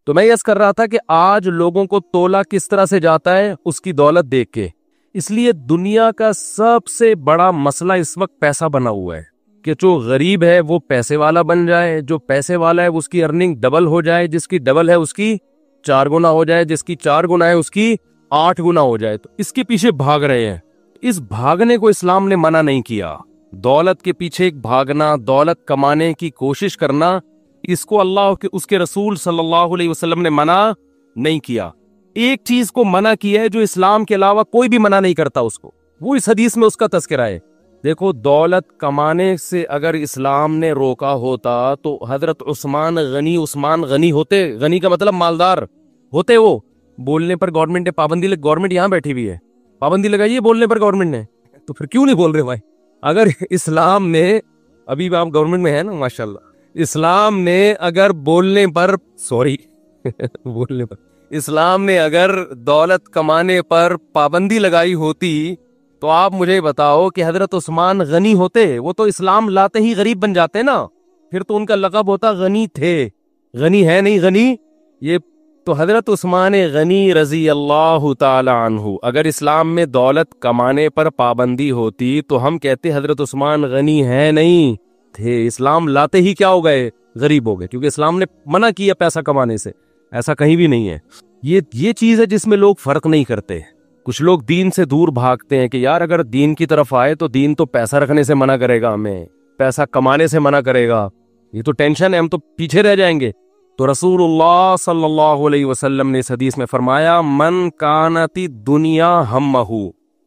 تو میں یس کر رہا تھا کہ آج لوگوں کو تولا کس طرح سے جاتا ہے اس کی دولت دیکھ کے. اس لیے دنیا کا سب سے بڑا مسئلہ اس وقت پیسہ بنا ہوا ہے کہ جو غریب ہے وہ پیسے والا بن جائے, جو پیسے والا ہے اس کی ارننگ ڈبل ہو جائے, جس کی ڈبل ہے اس کی 4 گنا ہو جائے, جس کی 4 گنا ہے اس کی 8 گنا ہو جائے. تو اس کے پیچھے بھاگ رہے ہیں. اس بھاگنے کو اسلام نے منع نہیں کیا. دولت کے پیچھے بھاگنا, دولت کمانے کی کوشش کرنا, اس کو اللہ کے اس کے رسول صلی اللہ علیہ وسلم نے منع نہیں کیا. ایک چیز کو منع کیا ہے جو اسلام کے علاوہ کوئی بھی منع نہیں کرتا اس کو, وہ اس حدیث میں اس کا تذکرہ ہے. دیکھو, دولت کمانے سے اگر اسلام نے روکا ہوتا تو حضرت عثمان غنی ہوتے. غنی کا مطلب مالدار ہوتے. وہ بولنے پر گورنمنٹ نے پابندی گورنمنٹ یہاں بیٹھی ہوئی ہے, پابندی لگائی ہے بولنے پر گورنمنٹ نے, تو پھر کیوں نہیں بول رہے بھائی؟ اگر اسلام نے, ابھی آپ گورنمنٹ میں ہے نا ماشاءاللہ, اسلام نے اگر بولنے پر بولنے پر اسلام نے اگر دولت کمانے پر پابندی لگائی ہوتی تو آپ مجھے بتاؤ کہ حضرت عثمان غنی ہوتے؟ وہ تو اسلام لاتے ہی غریب بن جاتے نا, پھر تو ان کا لقب ہوتا غنی تھے. غنی ہے نہیں غنی, یہ تو حضرت عثمان غنی رضی اللہ تعالی عنہ, اگر اسلام میں دولت کمانے پر پابندی ہوتی تو ہم کہتے حضرت عثمان غنی ہے نہیں تھے, اسلام لاتے ہی کیا ہو گئے؟ غریب ہو گئے, کیونکہ اسلام نے منع کیا پیسہ کمانے سے. ایسا کہیں بھی نہیں ہے. یہ چیز ہے جس میں لوگ فرق نہیں کرتے. کچھ لوگ دین سے دور بھاگتے ہیں کہ یار اگر دین کی طرف آئے تو دین تو پیسہ رکھنے سے منع کرے گا, ہمیں پیسہ کمانے سے منع کرے گا, یہ تو ٹینشن ہے, ہم تو پیچھے رہ جائیں گے. تو رسول اللہ صلی اللہ علیہ وسلم نے اس حدیث میں فرمایا من کانت دنیا ہمہ,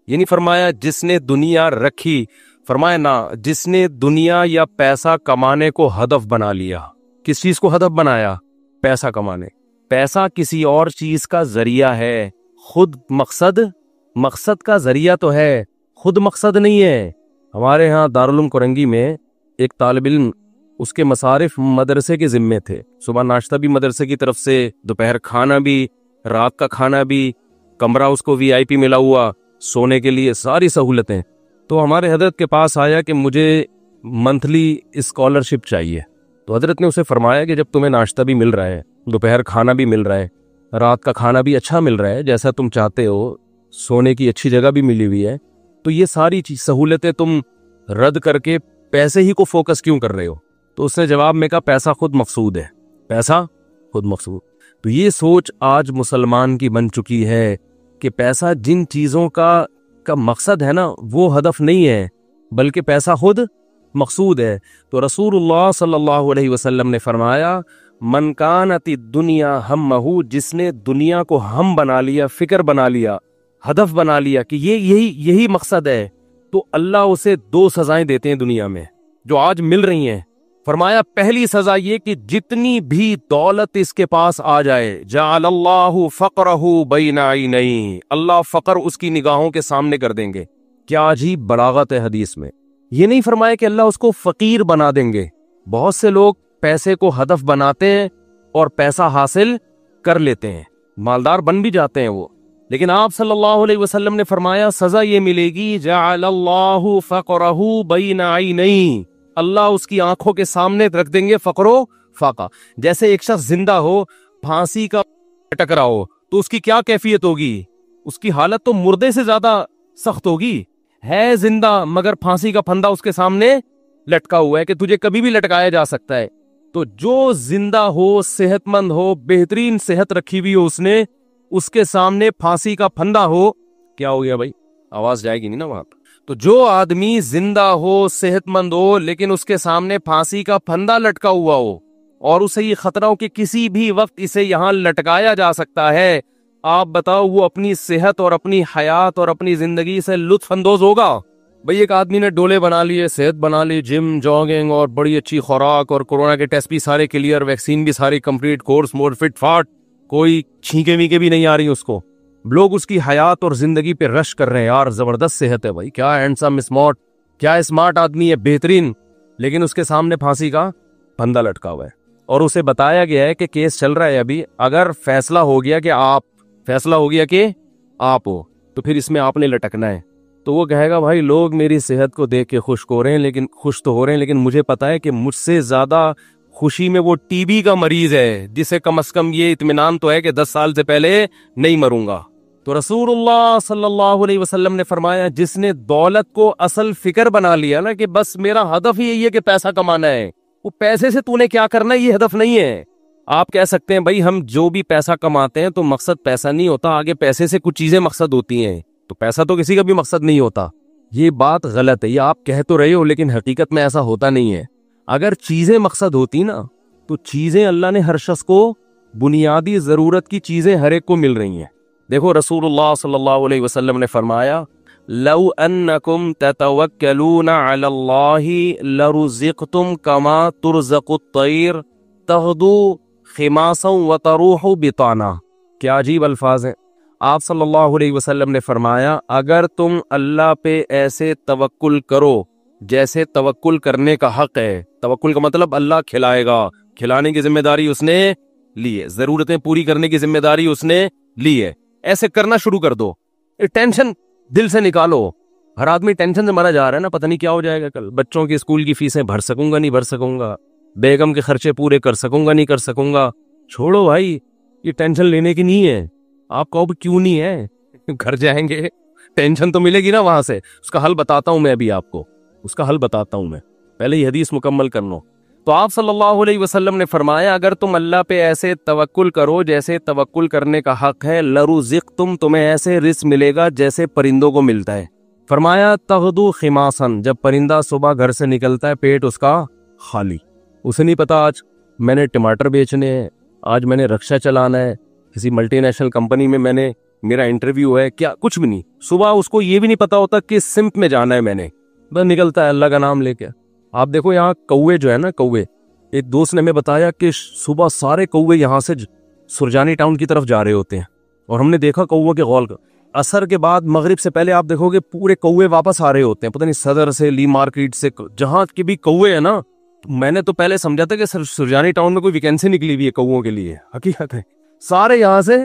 یعنی فرمایا جس نے دنیا رکھی, فرمایا نا جس نے دنیا یا پیسہ کمانے کو ہدف بنا لیا. کس چیز کو ہدف بنایا؟ پیسہ کمانے. پیسہ کسی اور چیز کا ذریعہ ہے, خود مقصد کا ذریعہ تو ہے, خود مقصد نہیں ہے. ہمارے ہاں دارالعلوم کرنگی میں ایک طالب علم, اس کے مصارف مدرسے کے ذمے تھے. صبح ناشتہ بھی مدرسے کی طرف سے, دوپہر کھانا بھی, رات کا کھانا بھی, کمرہ اس کو VIP ملا ہوا, سونے کے لیے ساری سہولتیں. تو ہمارے حضرت کے پاس آیا کہ مجھے منتھلی اسکالرشپ چاہیے. تو حضرت نے اسے فرمایا کہ جب تمہیں ناشتہ بھی مل رہا ہے, دوپہر کھانا بھی مل رہا ہے, رات کا کھانا بھی اچھا مل رہا ہے جیسا تم چاہتے ہو, سونے کی اچھی جگہ بھی ملی ہوئی ہے, تو یہ ساری سہولتیں تم رد کر کے پیسے ہی کو فوکس کیوں کر رہے ہو؟ تو اس نے جواب میں کہا پیسہ خود مقصود ہے, پیسہ خود مقصود. تو یہ سوچ آج مسلمان کی بن چکی ہے کہ پیسہ جن چیزوں کا مقصد ہے نا وہ ہدف نہیں ہے, بلکہ پیسہ خود مقصود ہے. تو رسول اللہ صلی اللہ علیہ وسلم نے فرمایا من کانت الدنیا ہمہ, جس نے دنیا کو ہم بنا لیا, فکر بنا لیا, ہدف بنا لیا کہ یہی مقصد ہے, تو اللہ اسے 2 سزائیں دیتے ہیں دنیا میں جو آج مل رہی ہیں. فرمایا پہلی سزا یہ کہ جتنی بھی دولت اس کے پاس آ جائے, جعل اللہ فقرہ بین عینیہ, اللہ فقر اس کی نگاہوں کے سامنے کر دیں گے. کیا عجیب بلاغت ہے حدیث میں. یہ نہیں فرمایا کہ اللہ اس کو فقیر بنا دیں گے. بہت سے لوگ پیسے کو ہدف بناتے ہیں اور پیسہ حاصل کر لیتے ہیں, مالدار بن بھی جاتے ہیں وہ, لیکن آپ صلی اللہ علیہ وسلم نے فرمایا سزا یہ ملے گی جعل اللہ فقرہ بین عینیہ, اللہ اس کی آنکھوں کے سامنے رکھ دیں گے فقر و فاقہ. جیسے ایک شخص زندہ ہو, پھانسی کا ٹکرا ہو, تو اس کی کیا کیفیت ہوگی؟ اس کی حالت تو مردے سے زیادہ سخت ہوگی. ہے زندہ مگر پھانسی کا پھندا اس کے سامنے لٹکا ہوا ہے کہ تجھے کبھی بھی لٹکایا جا سکتا ہے. تو جو زندہ ہو, صحت مند ہو, بہترین صحت رکھی ہوئی ہو, اس نے اس کے سامنے پھانسی کا پھندا ہو, کیا ہو گیا بھائی؟ آواز جائے گی نہیں نا وہاں پہ. تو جو آدمی زندہ ہو, صحت مند ہو, لیکن اس کے سامنے پھانسی کا پھندا لٹکا ہوا ہو اور اسے یہ خطرہ ہو کہ کسی بھی وقت اسے یہاں لٹکایا جا سکتا ہے, آپ بتاؤ وہ اپنی صحت اور اپنی حیات اور اپنی زندگی سے لطف اندوز ہوگا؟ بھئی ایک آدمی نے ڈولے بنا لیے, صحت بنا لی, جم, جاگنگ اور بڑی اچھی خوراک, اور کورونا کے ٹیسٹ بھی سارے کلیئر, ویکسین بھی ساری کمپلیٹ, کورس موڈ فٹ فاٹ, کوئی چھینکے میکے بھی نہیں آ رہی اس کو. لوگ اس کی حیات اور زندگی پہ رش کر رہے ہیں, یار زبردست صحت ہے بھائی, کیا ہینڈسم اسمارٹ, کیا اسمارٹ آدمی ہے, بہترین, لیکن اس کے سامنے پھانسی کا پھندا لٹکا ہوا ہے. اور اسے بتایا گیا ہے کہ کیس چل رہا ہے ابھی, اگر فیصلہ ہو گیا کہ آپ ہو تو پھر اس میں آپ نے لٹکنا ہے. تو وہ کہے گا بھائی لوگ میری صحت کو دیکھ کے خوش ہو رہے ہیں, لیکن مجھے پتا ہے کہ مجھ سے زیادہ خوشی میں وہ ٹی بی کا مریض ہے جسے کم از کم یہ اطمینان تو ہے کہ 10 سال سے پہلے نہیں مروں گا۔ تو رسول اللہ صلی اللہ علیہ وسلم نے فرمایا جس نے دولت کو اصل فکر بنا لیا نا کہ بس میرا ہدف ہی یہی ہے کہ پیسہ کمانا ہے، وہ پیسے سے تو نے کیا کرنا ہے یہ ہدف نہیں ہے۔ آپ کہہ سکتے ہیں بھائی ہم جو بھی پیسہ کماتے ہیں تو مقصد پیسہ نہیں ہوتا، آگے پیسے سے کچھ چیزیں مقصد ہوتی ہیں، تو پیسہ تو کسی کا بھی مقصد نہیں ہوتا۔ یہ بات غلط ہے، یہ آپ کہہ تو رہے ہو لیکن حقیقت میں ایسا ہوتا نہیں ہے۔ اگر چیزیں مقصد ہوتی نا تو چیزیں اللہ نے ہر شخص کو بنیادی ضرورت کی چیزیں ہر ایک کو مل رہی ہیں۔ دیکھو رسول اللہ صلی اللہ علیہ وسلم نے فرمایا لو انکم تتوکلون علی اللہ لرزقتم کما ترزق الطیر تغدو خماسا وتروح بطانا۔ کیا عجیب الفاظ ہیں۔ آپ صلی اللہ علیہ وسلم نے فرمایا اگر تم اللہ پہ ایسے توکل کرو جیسے توکل کرنے کا حق ہے، توکل کا مطلب اللہ کھلائے گا، کھلانے کی ذمہ داری اس نے لی ہے، ضرورتیں پوری کرنے کی ذمہ داری اس نے لی ہے، ایسے کرنا شروع کر دو۔ ٹینشن دل سے نکالو، ہر آدمی ٹینشن سے مرا جا رہا ہے نا، پتہ نہیں کیا ہو جائے گا کل، بچوں کی اسکول کی فیسیں بھر سکوں گا نہیں بھر سکوں گا، بیگم کے خرچے پورے کر سکوں گا نہیں کر سکوں گا۔ چھوڑو بھائی، یہ ٹینشن لینے کی نہیں ہے۔ آپ کہو کیوں نہیں ہے؟ گھر جائیں گے ٹینشن تو ملے گی نا وہاں سے، اس کا حل بتاتا ہوں میں، ابھی آپ کو اس کا حل بتاتا ہوں میں، پہلے یہ حدیث مکمل کر لو۔ تو آپ صلی اللہ علیہ وسلم نے فرمایا اگر تم اللہ پہ ایسے توکل کرو جیسے توکل کرنے کا حق ہے، لرزقتم تمہیں ایسے رزق ملے گا جیسے پرندوں کو ملتا ہے۔ فرمایا تغدو خماسن، جب پرندہ صبح گھر سے نکلتا ہے پیٹ اس کا خالی، اسے نہیں پتا آج میں نے ٹماٹر بیچنے ہیں، آج میں نے رکشہ چلانا ہے، کسی ملٹی نیشنل کمپنی میں نے میرا انٹرویو ہے، کیا کچھ بھی نہیں، صبح اس کو یہ بھی نہیں پتا ہوتا کہ سمت میں جانا ہے، میں نے بس نکلتا ہے اللہ کا نام لے کے۔ آپ دیکھو یہاں کوے جو ہے نا، کوے، ایک دوست نے ہمیں بتایا کہ صبح سارے کوے یہاں سے سرجانی ٹاؤن کی طرف جا رہے ہوتے ہیں، اور ہم نے دیکھا کووں کے غول کا اثر کے بعد مغرب سے پہلے آپ دیکھو گے پورے کوے واپس آ رہے ہوتے ہیں، پتہ نہیں صدر سے، لی مارکیٹ سے، جہاں کے بھی کوے ہیں نا۔ میں نے تو پہلے سمجھا تھا کہ سرجانی ٹاؤن میں کوئی ویکینسی نکلی ہوئی ہے کووں کے لیے، حقیقت ہے سارے یہاں سے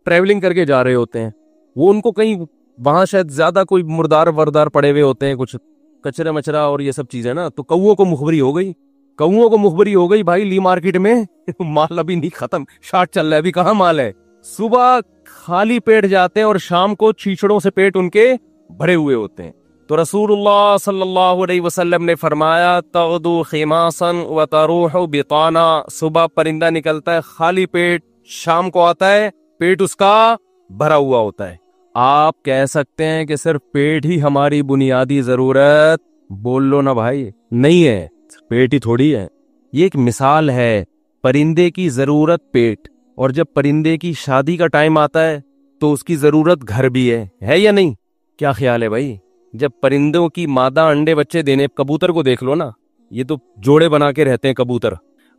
ٹریولنگ کر کے جا رہے ہوتے ہیں۔ وہ ان کو کہیں وہاں شاید زیادہ کوئی مردار وردار پڑے ہوئے ہوتے ہیں، کچھ کچرا مچرا اور یہ سب چیزیں نا، تو کووں کو مخبری ہو گئی، کووں کو مخبری ہو گئی بھائی لی مارکیٹ میں مال ابھی نہیں ختم، شارٹ چل رہا ہے، ابھی کہاں مال ہے۔ صبح خالی پیٹ جاتے ہیں اور شام کو چیچڑوں سے پیٹ ان کے بھرے ہوئے ہوتے ہیں۔ تو رسول اللہ صلی اللہ علیہ وسلم نے فرمایا تغدو خماسا وتروح بطانا، صبح پرندہ نکلتا ہے خالی پیٹ، شام کو آتا ہے پیٹ اس کا بھرا ہوا ہوتا ہے۔ آپ کہہ سکتے ہیں کہ صرف پیٹ ہی ہماری بنیادی ضرورت، بول لو نا بھائی، نہیں ہے، پیٹ ہی تھوڑی ہے، یہ ایک مثال ہے۔ پرندے کی ضرورت پیٹ، اور جب پرندے کی شادی کا ٹائم آتا ہے تو اس کی ضرورت گھر بھی ہے یا نہیں؟ کیا خیال ہے بھائی؟ جب پرندوں کی مادہ انڈے بچے دینے، کبوتر کو دیکھ لو نا، یہ تو جوڑے بنا کے رہتے ہیں کبوتر،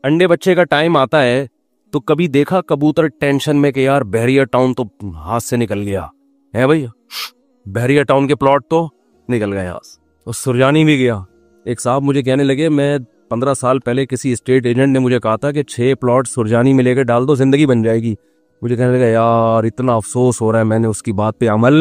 انڈے بچے کا ٹائم آتا ہے تو کبھی دیکھا کبوتر ٹینشن میں کہ یار بحریہ ٹاؤن تو ہاتھ سے نکل گیا ہے بھائی، بحریہ ٹاؤن کے پلاٹ تو نکل گئے ہاتھ، اور سرجانی بھی گیا۔ ایک صاحب مجھے کہنے لگے، میں 15 سال پہلے کسی اسٹیٹ ایجنٹ نے مجھے کہا تھا کہ 6 پلاٹ سرجانی میں لے کے ڈال دو زندگی بن جائے گی۔ مجھے کہنے لگا یار اتنا افسوس ہو رہا ہے، میں نے اس کی بات پہ عمل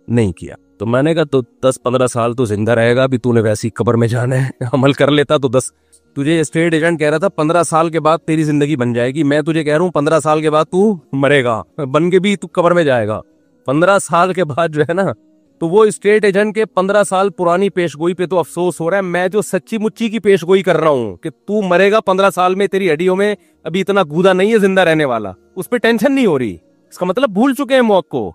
نہیں کیا۔ تو میں نے کہا تو 10-15 سال تو زندہ رہے گا، بھی تو نے ویسی قبر میں جانا ہے، عمل کر لیتا تو 10، تجھے اسٹیٹ ایجنٹ کہہ رہا تھا 15 سال کے بعد تیری زندگی بن جائے گی، میں تجھے کہہ رہا ہوں 15 سال کے بعد تو مرے گا، بن کے بھی تو قبر میں جائے گا۔ 15 سال کے بعد جو ہے نا، تو وہ اسٹیٹ ایجنٹ کے 15 سال پرانی پیش گوئی پہ تو افسوس ہو رہا ہے، میں جو سچی مچی کی پیش گوئی کر رہا ہوں کہ تو مرے گا 15 سال میں، تیری ہڈیوں میں ابھی اتنا گودا نہیں ہے زندہ رہنے والا، اس پہ ٹینشن نہیں ہو رہی، اس کا مطلب بھول چکے ہیں موت کو۔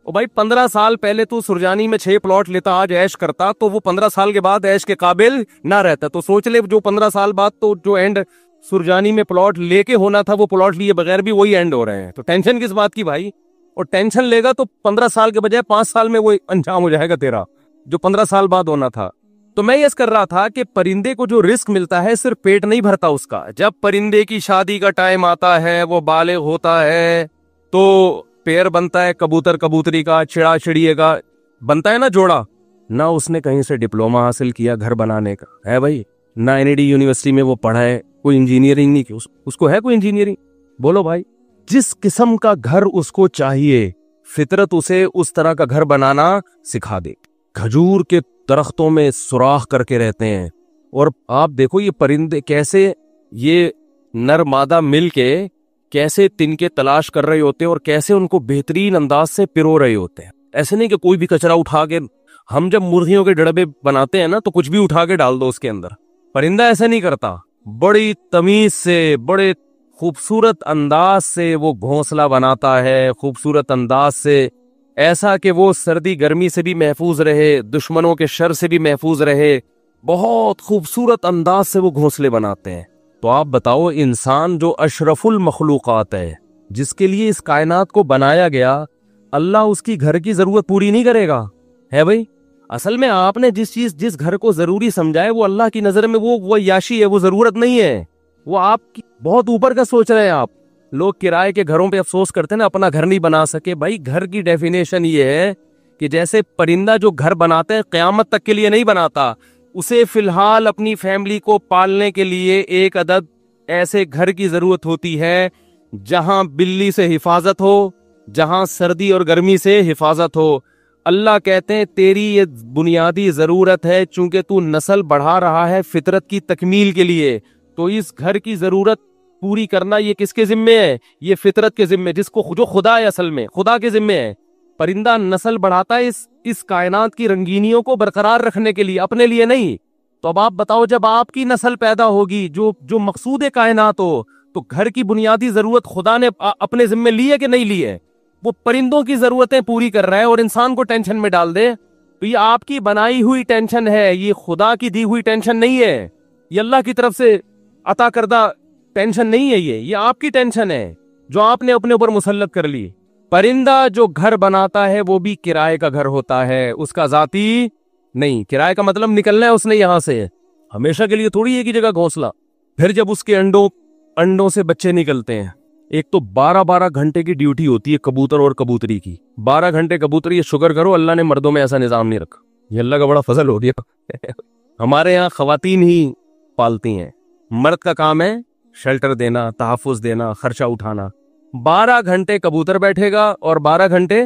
اور بھائی 15 سال پہلے تو سرجانی میں 6 پلاٹ لیتا، آج عیش کرتا، تو وہ 15 سال کے بعد عیش کے قابل نہ رہتا۔ تو سوچ لے جو 15 سال بعد تو جو اینڈ سرجانی میں پلاٹ لے کے ہونا تھا، وہ پلاٹ لیے بغیر بھی وہی اینڈ ہو رہے ہیں، تو ٹینشن کس بات کی بھائی؟ اور ٹینشن لے گا تو 15 سال کے بجائے 5 سال میں وہ انجام ہو جائے گا تیرا، جو 15 سال بعد ہونا تھا۔ تو میں یہ کر رہا تھا کہ پرندے کو جو رزق ملتا ہے صرف پیٹ نہیں بھرتا اس کا، جب پرندے کی شادی کا ٹائم آتا ہے، وہ بالغ ہوتا ہے، تو پیر بنتا ہے کبوتر کبوتری کا، چڑا چڑیے کا، بنتا ہے نا جوڑا۔ نہ اس نے کہیں سے ڈپلوما حاصل کیا گھر بنانے کا ہے بھائی، نہ NID یونیورسٹی میں وہ پڑھا ہے، کوئی انجینئرنگ نہیں کی، اس کو ہے کوئی انجینئرنگ؟ بولو بھائی، جس قسم کا گھر اس کو چاہیے فطرت اسے اس طرح کا گھر بنانا سکھا دے۔ کھجور کے درختوں میں سوراخ کر کے رہتے ہیں، اور آپ دیکھو یہ پرندے کیسے یہ نر مادہ مل کے کیسے تنکے تلاش کر رہے ہوتے ہیں اور کیسے ان کو بہترین انداز سے پرو رہے ہوتے ہیں. ایسے نہیں کہ کوئی بھی کچرا اٹھا کے, ہم جب مرغیوں کے ڈڑبے بناتے ہیں نا تو کچھ بھی اٹھا کے ڈال دو اس کے اندر. پرندہ ایسا نہیں کرتا, بڑی تمیز سے, بڑے خوبصورت انداز سے وہ گھونسلہ بناتا ہے, خوبصورت انداز سے, ایسا کہ وہ سردی گرمی سے بھی محفوظ رہے, دشمنوں کے شر سے بھی محفوظ رہے. بہت خوبصورت انداز سے وہ گھونسلے بناتے ہیں. تو آپ بتاؤ, انسان جو اشرف المخلوقات ہے, جس کے لیے اس کائنات کو بنایا گیا, اللہ اس کی گھر کی ضرورت پوری نہیں کرے گا؟ ہے بھائی, اصل میں آپ نے جس گھر کو ضروری سمجھا ہے وہ اللہ کی نظر میں وہ یاشی ہے, وہ ضرورت نہیں ہے. وہ آپ کی بہت اوپر کا سوچ رہے ہیں آپ. لوگ کرائے کے گھروں پہ افسوس کرتے ہیں نا, اپنا گھر نہیں بنا سکے. بھائی گھر کی ڈیفینیشن یہ ہے کہ جیسے پرندہ جو گھر بناتے ہیں قیامت تک کے لیے نہیں بناتا, اسے فی الحال اپنی فیملی کو پالنے کے لیے ایک عدد ایسے گھر کی ضرورت ہوتی ہے جہاں بلی سے حفاظت ہو, جہاں سردی اور گرمی سے حفاظت ہو. اللہ کہتے ہیں تیری یہ بنیادی ضرورت ہے, چونکہ تو نسل بڑھا رہا ہے فطرت کی تکمیل کے لیے, تو اس گھر کی ضرورت پوری کرنا یہ کس کے ذمے ہے؟ یہ فطرت کے ذمے, جس کو جو خدا ہے, اصل میں خدا کے ذمے ہے. پرندہ نسل بڑھاتا ہے اس کائنات کی رنگینیوں کو برقرار رکھنے کے لیے, اپنے لیے نہیں. تو اب آپ بتاؤ, جب آپ کی نسل پیدا ہوگی جو مقصود کائنات ہو, تو گھر کی بنیادی ضرورت خدا نے اپنے ذمے لی ہے کہ نہیں لی ہے؟ وہ پرندوں کی ضرورتیں پوری کر رہا ہے اور انسان کو ٹینشن میں ڈال دے. تو یہ آپ کی بنائی ہوئی ٹینشن ہے, یہ خدا کی دی ہوئی ٹینشن نہیں ہے, یہ اللہ کی طرف سے عطا کردہ ٹینشن نہیں ہے, یہ آپ کی ٹینشن ہے جو آپ نے اپنے اوپر مسلط کر لی. پرندہ جو گھر بناتا ہے وہ بھی کرائے کا گھر ہوتا ہے, اس کا ذاتی نہیں. کرائے کا مطلب نکلنا ہے اس نے یہاں سے, ہمیشہ کے لیے تھوڑی ایک ہی جگہ گھونسلہ. پھر جب اس کے انڈوں سے بچے نکلتے ہیں, ایک تو 12 گھنٹے کی ڈیوٹی ہوتی ہے کبوتر اور کبوتری کی. 12 گھنٹے کبوتری, یہ شکر کرو اللہ نے مردوں میں ایسا نظام نہیں رکھا, یہ اللہ کا بڑا فضل ہو گیا. ہمارے یہاں خواتین ہی پالتی ہیں, مرد کا کام ہے شیلٹر دینا, تحفظ دینا, خرچہ اٹھانا. 12 گھنٹے کبوتر بیٹھے گا اور 12 گھنٹے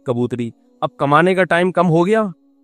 کبوتری. اب کمانے کا ٹائم کم ہو گیا,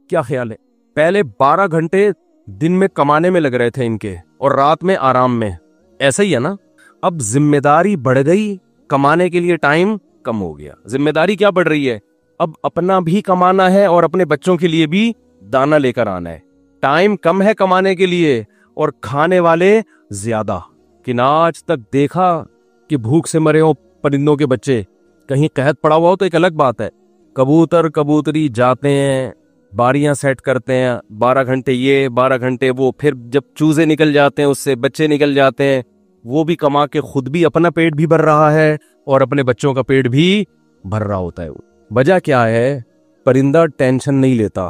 کیا خیال ہے؟ پہلے 12 گھنٹے دن میں کمانے میں لگ رہے تھے ان کے, اور رات میں آرام میں. ایسا ہی ہے نا. اب ذمہ داری بڑھ گئی, کمانے کے لیے ٹائم کم ہو گیا. ذمہ داری کیا بڑھ رہی ہے؟ اب اپنا بھی کمانا ہے اور اپنے بچوں کے لیے بھی دانا لے کر آنا ہے. ٹائم کم ہے کمانے کے لیے اور کھانے والے زیادہ. کہ نہ آج تک دیکھا کہ بھوک سے مرے ہو پرندوں کے بچے, کہیں قحط پڑا ہوا ہو تو ایک الگ بات ہے. کبوتر کبوتری جاتے ہیں, باریاں سیٹ کرتے ہیں, 12 گھنٹے یہ 12 گھنٹے وہ, پھر جب چوزے نکل جاتے ہیں اس سے بچے نکل جاتے ہیں, وہ بھی کما کے خود بھی اپنا پیٹ بھی بھر رہا ہے اور اپنے بچوں کا پیٹ بھی بھر رہا ہوتا ہے. وجہ کیا ہے؟ پرندہ ٹینشن نہیں لیتا.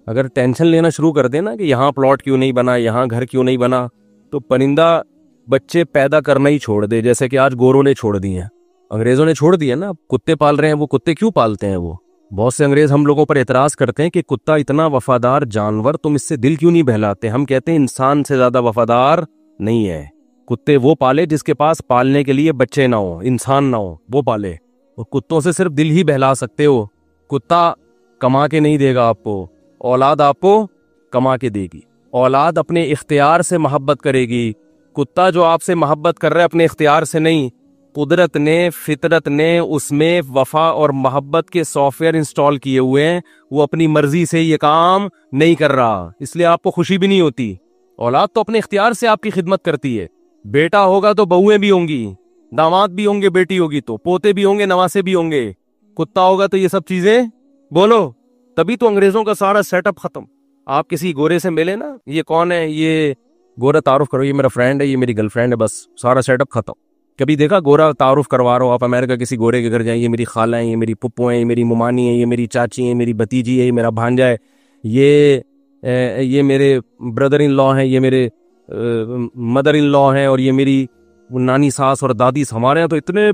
اگر ٹینشن لینا شروع کر دے نا کہ یہاں پلاٹ کیوں نہیں بنا, یہاں گھر کیوں نہیں بنا, تو پرندہ بچے پیدا کرنا ہی چھوڑ دے. جیسے کہ آج گوروں نے چھوڑ دی ہیں, انگریزوں نے چھوڑ دیا نا. کتے پال رہے ہیں, وہ کتے کیوں پالتے ہیں؟ وہ بہت سے انگریز ہم لوگوں پر اعتراض کرتے ہیں کہ کتا اتنا وفادار جانور, تم اس سے دل کیوں نہیں بہلاتے؟ ہم کہتے ہیں انسان سے زیادہ وفادار نہیں ہے. کتے وہ پالے جس کے پاس پالنے کے لیے بچے نہ ہو, انسان نہ ہو, وہ پالے. اور کتوں سے صرف دل ہی بہلا سکتے ہو. کتا کما کے نہیں دے گا آپ کو, اولاد آپ کو کما کے دے گی. اولاد اپنے اختیار سے محبت کرے گی. کتا جو آپ سے محبت کر رہا ہے اپنے اختیار سے نہیں, قدرت نے, فطرت نے اس میں وفا اور محبت کے سافٹ ویئر انسٹال کیے ہوئے ہیں. وہ اپنی مرضی سے یہ کام نہیں کر رہا, اس لیے آپ کو خوشی بھی نہیں ہوتی. اولاد تو اپنے اختیار سے آپ کی خدمت کرتی ہے. بیٹا ہوگا تو بہویں بھی ہوں گی, داماد بھی ہوں گے, بیٹی ہوگی تو پوتے بھی ہوں گے, نواسے بھی ہوں گے. کتا ہوگا تو یہ سب چیزیں بولو. تبھی تو انگریزوں کا سارا سیٹ اپ ختم. آپ کسی گورے سے ملے نا, یہ کون ہے, یہ گورا تعارف کرو, یہ میرا فرینڈ ہے, یہ میری گرل فرینڈ ہے, بس سارا سیٹ اپ ختم. کبھی دیکھا گورا تعارف کروا رہا ہو آپ امریکہ کسی گورے کے گھر جائیں, یہ میری خالہ ہیں, یہ میری پپو ہیں, یہ میری ممانی ہیں, یہ میری چاچی ہیں, میری بھتیجی ہے, یہ میرا بھانجا ہے, یہ میرے بردر ان لا ہیں, یہ میرے مدر ان لا ہیں, اور یہ میری نانی ساس اور دادی. ہمارے یہاں تو اتنے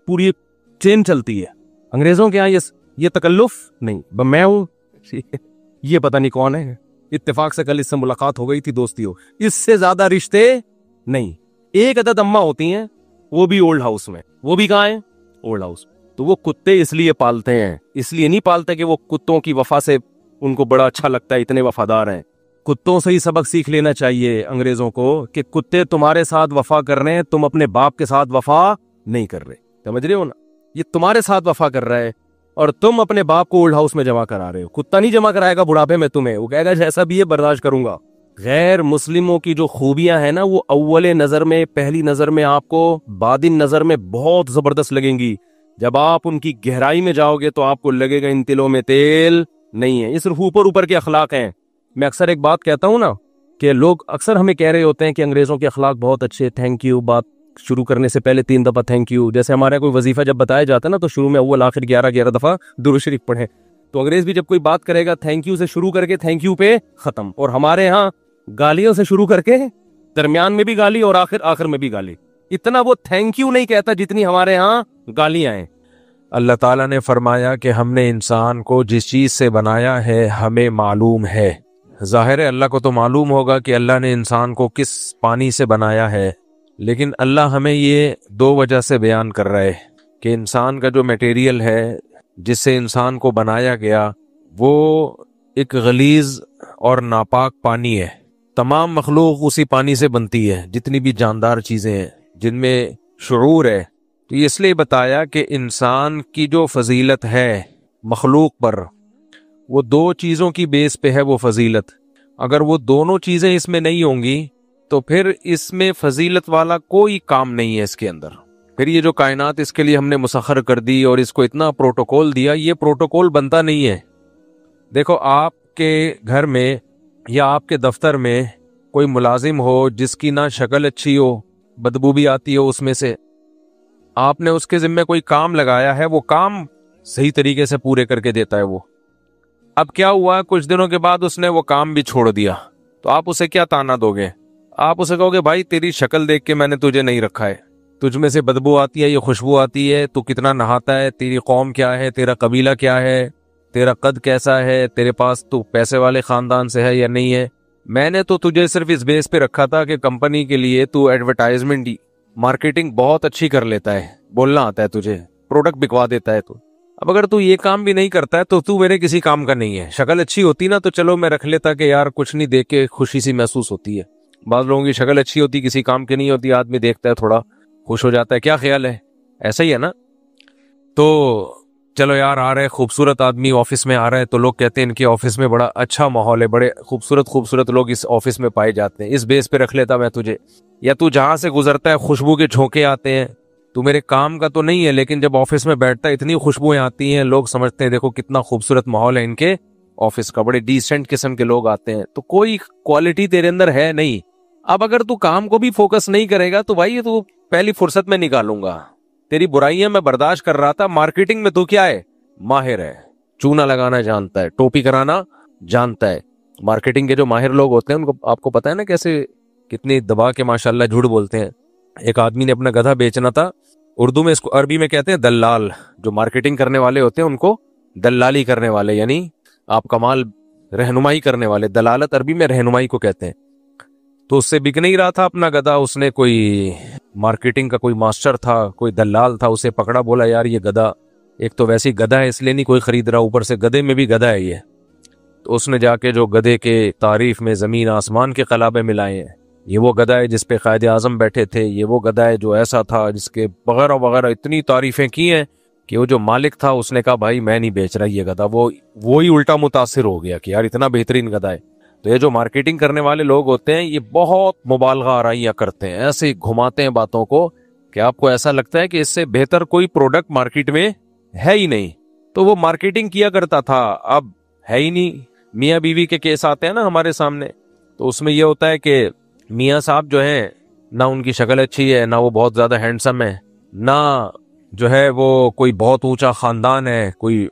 پوری چین چلتی ہے. انگریزوں کے یہاں یہ تکلف نہیں. میں ہوں, یہ پتہ نہیں کون ہے, اتفاق سے کل اس سے ملاقات ہو گئی تھی, دوستی ہو, اس سے زیادہ رشتے نہیں. ایک عدد اماں ہوتی ہیں, وہ بھی اولڈ ہاؤس میں. وہ بھی کہاں ہیں؟ Old house. تو وہ کتے اس لیے پالتے ہیں, اس لیے نہیں پالتے کہ وہ کتوں کی وفا سے ان کو بڑا اچھا لگتا ہے, اتنے وفادار ہیں. کتوں سے ہی سبق سیکھ لینا چاہیے انگریزوں کو کہ کتے تمہارے ساتھ وفا کر رہے ہیں، تم اپنے باپ کے ساتھ وفا نہیں کر رہے. سمجھ رہے ہو نا؟ یہ تمہارے ساتھ وفا کر رہا ہے اور تم اپنے باپ کو اولڈ ہاؤس میں جمع کرا رہے ہو. کتا نہیں جمع کرائے گا بڑھاپے میں تمہیں، وہ کہے گا جیسا بھی ہے برداشت کروں گا. غیر مسلموں کی جو خوبیاں ہیں نا وہ اول نظر میں، پہلی نظر میں آپ کو بعدین نظر میں بہت زبردست لگیں گی. جب آپ ان کی گہرائی میں جاؤ گے تو آپ کو لگے گا ان تلوں میں تیل نہیں ہے. یہ صرف اوپر اوپر کے اخلاق ہیں. میں اکثر ایک بات کہتا ہوں نا کہ لوگ اکثر ہمیں کہہ رہے ہوتے ہیں کہ انگریزوں کے اخلاق بہت اچھے، تھینک یو. بات شروع کرنے سے پہلے 3 دفعہ تھینک یو. جیسے ہمارا کوئی وظیفہ جب بتایا جاتا ہے نا تو شروع میں اول آخر 11 دفعہ درود شریف پڑھیں. تو انگریز بھی جب کوئی بات کرے گا تھینک یو سے شروع کر کے تھینک یو پہ ختم. اور ہمارے ہاں گالیوں سے شروع کر کے درمیان میں بھی گالی اور آخر میں بھی گالی. اتنا وہ تھینک یو نہیں کہتا جتنی ہمارے ہاں گالیاں ہیں. اللہ تعالیٰ نے فرمایا کہ ہم نے انسان کو جس چیز سے بنایا ہے ہمیں معلوم ہے. ظاہر ہے اللہ کو تو معلوم ہوگا کہ اللہ نے انسان کو کس پانی سے بنایا ہے، لیکن اللہ ہمیں یہ 2 وجہ سے بیان کر رہا ہے کہ انسان کا جو میٹیریل ہے جس سے انسان کو بنایا گیا وہ ایک غلیظ اور ناپاک پانی ہے. تمام مخلوق اسی پانی سے بنتی ہے، جتنی بھی جاندار چیزیں ہیں جن میں شعور ہے. تو یہ اس لیے بتایا کہ انسان کی جو فضیلت ہے مخلوق پر وہ 2 چیزوں کی بیس پہ ہے. وہ فضیلت اگر وہ دونوں چیزیں اس میں نہیں ہوں گی تو پھر اس میں فضیلت والا کوئی کام نہیں ہے اس کے اندر. پھر یہ جو کائنات اس کے لیے ہم نے مسخر کر دی اور اس کو اتنا پروٹوکول دیا، یہ پروٹوکول بنتا نہیں ہے. دیکھو آپ کے گھر میں یا آپ کے دفتر میں کوئی ملازم ہو جس کی نہ شکل اچھی ہو، بدبو بھی آتی ہو اس میں سے، آپ نے اس کے ذمہ کوئی کام لگایا ہے، وہ کام صحیح طریقے سے پورے کر کے دیتا ہے وہ. اب کیا ہوا، کچھ دنوں کے بعد اس نے وہ کام بھی چھوڑ دیا تو آپ اسے کیا تانا دو گے؟ آپ اسے کہو گے بھائی تیری شکل دیکھ کے میں نے تجھے نہیں رکھا ہے، تجھ میں سے بدبو آتی ہے، یہ خوشبو آتی ہے، تو کتنا نہاتا ہے، تیری قوم کیا ہے، تیرا قبیلہ کیا ہے، تیرا قد کیسا ہے، تیرے پاس تو پیسے والے خاندان سے ہے یا نہیں ہے. میں نے تو تجھے صرف اس بیس پہ رکھا تھا کہ کمپنی کے لیے تو ایڈورٹائزمنٹ مارکیٹنگ بہت اچھی کر لیتا ہے، بولنا آتا ہے تجھے، پروڈکٹ بکوا دیتا ہے تو. اب اگر تو یہ کام بھی نہیں کرتا ہے تو میرے کسی کام کا نہیں ہے. شکل اچھی ہوتی نا تو چلو میں رکھ لیتا کہ یار کچھ نہیں، دیکھ کے خوشی سی محسوس ہوتی ہے. بعض لوگوں کی شکل اچھی ہوتی کسی کام کی نہیں ہوتی، آدمی دیکھتا ہے تھوڑا خوش ہو جاتا ہے. کیا خیال ہے؟ ایسا ہی ہے نا. تو چلو یار آ رہے خوبصورت آدمی آفس میں آ رہا ہے تو لوگ کہتے ہیں ان کے آفس میں بڑا اچھا ماحول ہے، بڑے خوبصورت لوگ اس آفس میں پائے جاتے ہیں، اس بیس پہ رکھ لیتا میں تجھے. یا تو جہاں سے گزرتا ہے خوشبو کے جھونکے آتے ہیں، تو میرے کام کا تو نہیں ہے لیکن جب آفس میں بیٹھتا ہے اتنی خوشبوئیں آتی ہیں، لوگ سمجھتے ہیں دیکھو کتنا خوبصورت ماحول ہے ان کے آفس کا، بڑے ڈیسنٹ قسم کے لوگ آتے ہیں. تو کوئی کوالٹی تیرے اندر ہے نہیں. اب اگر تو کام کو بھی فوکس نہیں کرے گا تو بھائی یہ تو پہلی فرصت میں نکالوں گا. تیری برائیاں میں برداشت کر رہا تھا، مارکیٹنگ میں تو کیا ہے، ماہر ہے، چونا لگانا جانتا ہے، ٹوپی کرانا جانتا ہے. مارکیٹنگ کے جو ماہر لوگ ہوتے ہیں ان کو آپ کو پتا ہے نا کیسے کتنی دبا کے ماشاءاللہ جھوٹ بولتے ہیں. ایک آدمی نے اپنا گدھا بیچنا تھا، اردو میں اس کو، عربی میں کہتے ہیں دلال. جو مارکیٹنگ کرنے والے ہوتے ہیں ان کو دلالی کرنے والے، یعنی آپ کا مال رہنمائی کرنے والے. دلالت عربی میں رہنمائی کو کہتے ہیں. تو اس سے بک نہیں رہا تھا اپنا گدھا، اس نے کوئی مارکیٹنگ کا کوئی ماسٹر تھا، کوئی دلال تھا، اسے پکڑا، بولا یار یہ گدھا ایک تو ویسی گدھا ہے اس لیے نہیں کوئی خرید رہا، اوپر سے گدھے میں بھی گدھا ہے یہ. تو اس نے جا کے جو گدھے کے تعریف میں زمین آسمان کے قلابے ملائے ہیں، یہ وہ گدھا ہے جس پہ قائد اعظم بیٹھے تھے، یہ وہ گدھا ہے جو ایسا تھا جس کے وغیرہ وغیرہ اتنی تعریفیں کی ہیں کہ وہ جو مالک تھا اس نے کہا بھائی میں نہیں بیچ رہا یہ گدھا. وہی الٹا متاثر ہو گیا کہ یار اتنا بہترین گدھا ہے. تو یہ جو مارکیٹنگ کرنے والے لوگ ہوتے ہیں یہ بہت مبالغہ آرائیاں کرتے ہیں، ایسے گھماتے ہیں باتوں کو کہ آپ کو ایسا لگتا ہے کہ اس سے بہتر کوئی پروڈکٹ مارکیٹ میں ہے ہی نہیں. تو وہ مارکیٹنگ کیا کرتا تھا، اب ہے ہی نہیں. میاں بیوی کے کیس آتے ہیں نا ہمارے سامنے، تو اس میں یہ ہوتا ہے کہ میاں صاحب جو ہیں نہ ان کی شکل اچھی ہے، نہ وہ بہت زیادہ ہینڈسم ہے، نہ جو ہے وہ کوئی بہت اونچا خاندان ہے. کوئی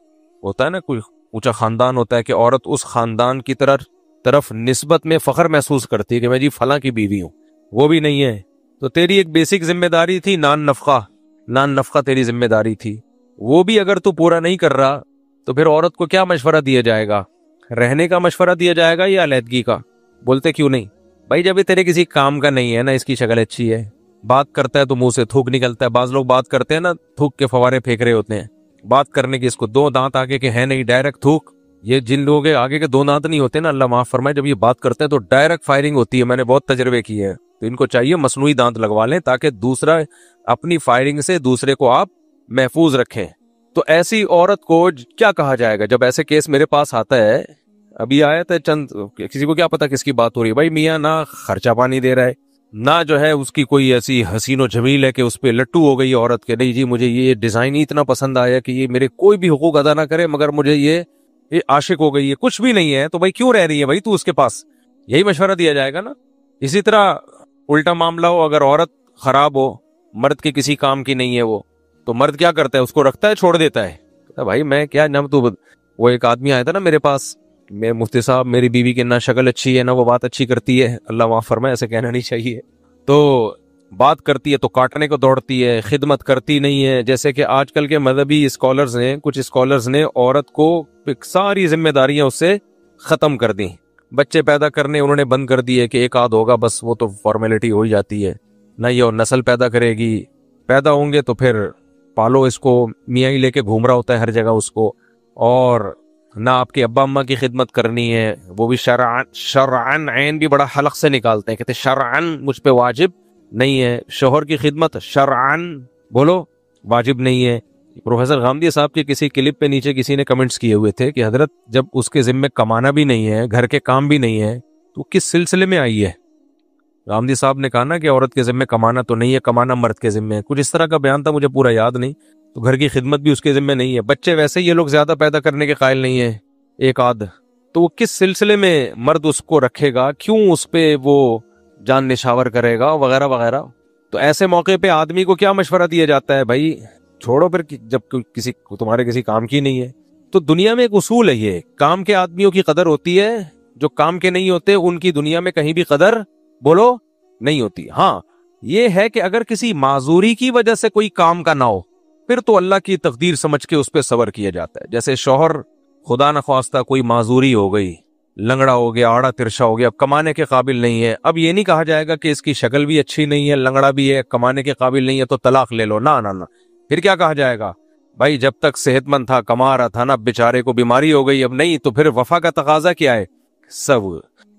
ہوتا ہے نا کوئی اونچا خاندان ہوتا ہے کہ عورت اس خاندان کی طرف نسبت میں فخر محسوس کرتی ہے کہ میں جی فلاں کی بیوی ہوں، وہ بھی نہیں ہے. تو تیری ایک بیسک ذمہ داری تھی نان نفقہ تیری ذمہ داری تھی، وہ بھی اگر تو پورا نہیں کر رہا تو پھر عورت کو کیا مشورہ دیا جائے گا؟ رہنے کا مشورہ دیا جائے گا یا علیحدگی کا؟ بولتے کیوں نہیں بھائی؟ جب یہ تیرے کسی کام کا نہیں ہے نا، اس کی شکل اچھی ہے، بات کرتا ہے تو منہ سے تھوک نکلتا ہے. بعض لوگ بات کرتے ہیں نا تھوک کے فوارے پھینک رہے ہوتے ہیں، بات کرنے کی اس کو 2 دانت آگے کے ہیں نہیں، ڈائریکٹ تھوک یہ جن لوگوں کے آگے کے دو دانت نہیں ہوتے نا، اللہ معاف فرمائے، جب یہ بات کرتے ہیں تو ڈائریکٹ فائرنگ ہوتی ہے. میں نے بہت تجربے کیے ہیں. تو ان کو چاہیے مصنوعی دانت لگوا لیں تاکہ دوسرا اپنی فائرنگ سے دوسرے کو آپ محفوظ رکھیں. تو ایسی عورت کو کیا کہا جائے گا؟ جب ایسے کیس میرے پاس آتا ہے، ابھی آیا تھا چند، کسی کو کیا پتا کس کی بات ہو رہی ہے. بھائی میاں نہ خرچہ پانی دے رہا ہے، نہ جو ہے اس کی کوئی ایسی حسین و جمیل ہے کہ اس پہ لٹو ہو گئی عورت کے، نہیں جی مجھے یہ ڈیزائن ہی اتنا پسند آیا کہ یہ میرے کوئی بھی حقوق ادا نہ کرے مگر مجھے یہ عاشق ہو گئی ہے، کچھ بھی نہیں ہے، تو بھائی کیوں رہ رہی ہے بھائی تو اس کے پاس؟ یہی مشورہ دیا جائے گا نا. اسی طرح الٹا معاملہ ہو، اگر عورت خراب ہو، مرد کے کسی کام کی نہیں ہے وہ، تو مرد کیا کرتا ہے؟ اس کو رکھتا ہے، چھوڑ دیتا ہے. بھائی میں کیا نہ تو، وہ ایک آدمی آیا تھا نا میرے پاس، میں مفتی صاحب میری بیوی کی نہ شکل اچھی ہے نہ وہ بات اچھی کرتی ہے، اللہ معاف فرمائے ایسے کہنا نہیں چاہیے، تو بات کرتی ہے تو کاٹنے کو دوڑتی ہے، خدمت کرتی نہیں ہے. جیسے کہ آج کل کے مذہبی اسکالرز ہیں، کچھ اسکالرز نے عورت کو ساری ذمہ داریاں اس سے ختم کر دیں. بچے پیدا کرنے انہوں نے بند کر دیے کہ ایک آدھ ہوگا بس، وہ تو فارمیلٹی ہو ہی جاتی ہے، نہ یہ نسل پیدا کرے گی، پیدا ہوں گے تو پھر پالو اس کو، میاں ہی لے کے گھوم رہا ہوتا ہے ہر جگہ اس کو، اور نہ آپ کے ابا اماں کی خدمت کرنی ہے، وہ بھی شرعن عین بھی بڑا حلق سے نکالتے ہیں، کہتے شرعن مجھ پہ واجب نہیں ہے، شوہر کی خدمت شرعن بولو واجب نہیں ہے. پروفیسر غامدی صاحب کے کسی کلپ پہ نیچے کسی نے کمنٹس کیے ہوئے تھے کہ حضرت جب اس کے ذمہ کمانا بھی نہیں ہے، گھر کے کام بھی نہیں ہے، تو کس سلسلے میں آئی ہے؟ غامدی صاحب نے کہا نا کہ عورت کے ذمہ کمانا تو نہیں ہے، کمانا مرد کے ذمہ ہے، کچھ اس طرح کا بیان تھا، مجھے پورا یاد نہیں. تو گھر کی خدمت بھی اس کے ذمہ نہیں ہے، بچے ویسے یہ لوگ زیادہ پیدا کرنے کے قائل نہیں ہیں، ایک آدھ، تو وہ کس سلسلے میں مرد اس کو رکھے گا؟ کیوں اس پہ وہ جان نشاور کرے گا وغیرہ وغیرہ. تو ایسے موقع پہ آدمی کو کیا مشورہ دیا جاتا ہے؟ بھائی چھوڑو پھر، جب کسی تمہارے کسی کام کی نہیں ہے. تو دنیا میں ایک اصول ہے، یہ کام کے آدمیوں کی قدر ہوتی ہے، جو کام کے نہیں ہوتے ان کی دنیا میں کہیں بھی قدر بولو نہیں ہوتی. ہاں یہ ہے کہ اگر کسی معذوری کی وجہ سے کوئی کام کا نہ ہو، پھر تو اللہ کی تقدیر سمجھ کے اس پہ صبر کیا جاتا ہے. جیسے شوہر خدا نخواستہ کوئی معذوری ہو گئی، لنگڑا ہو گیا، آڑا ترشا ہو گیا، اب کمانے کے قابل نہیں ہے، اب یہ نہیں کہا جائے گا کہ اس کی شکل بھی اچھی نہیں ہے، لنگڑا بھی ہے، کمانے کے قابل نہیں ہے تو طلاق لے لو، نہ نہ نہ. پھر کیا کہا جائے گا؟ بھائی جب تک صحت مند تھا، کما رہا تھا نا، بیچارے کو بیماری ہو گئی اب نہیں، تو پھر وفا کا تقاضا کیا ہے؟ سب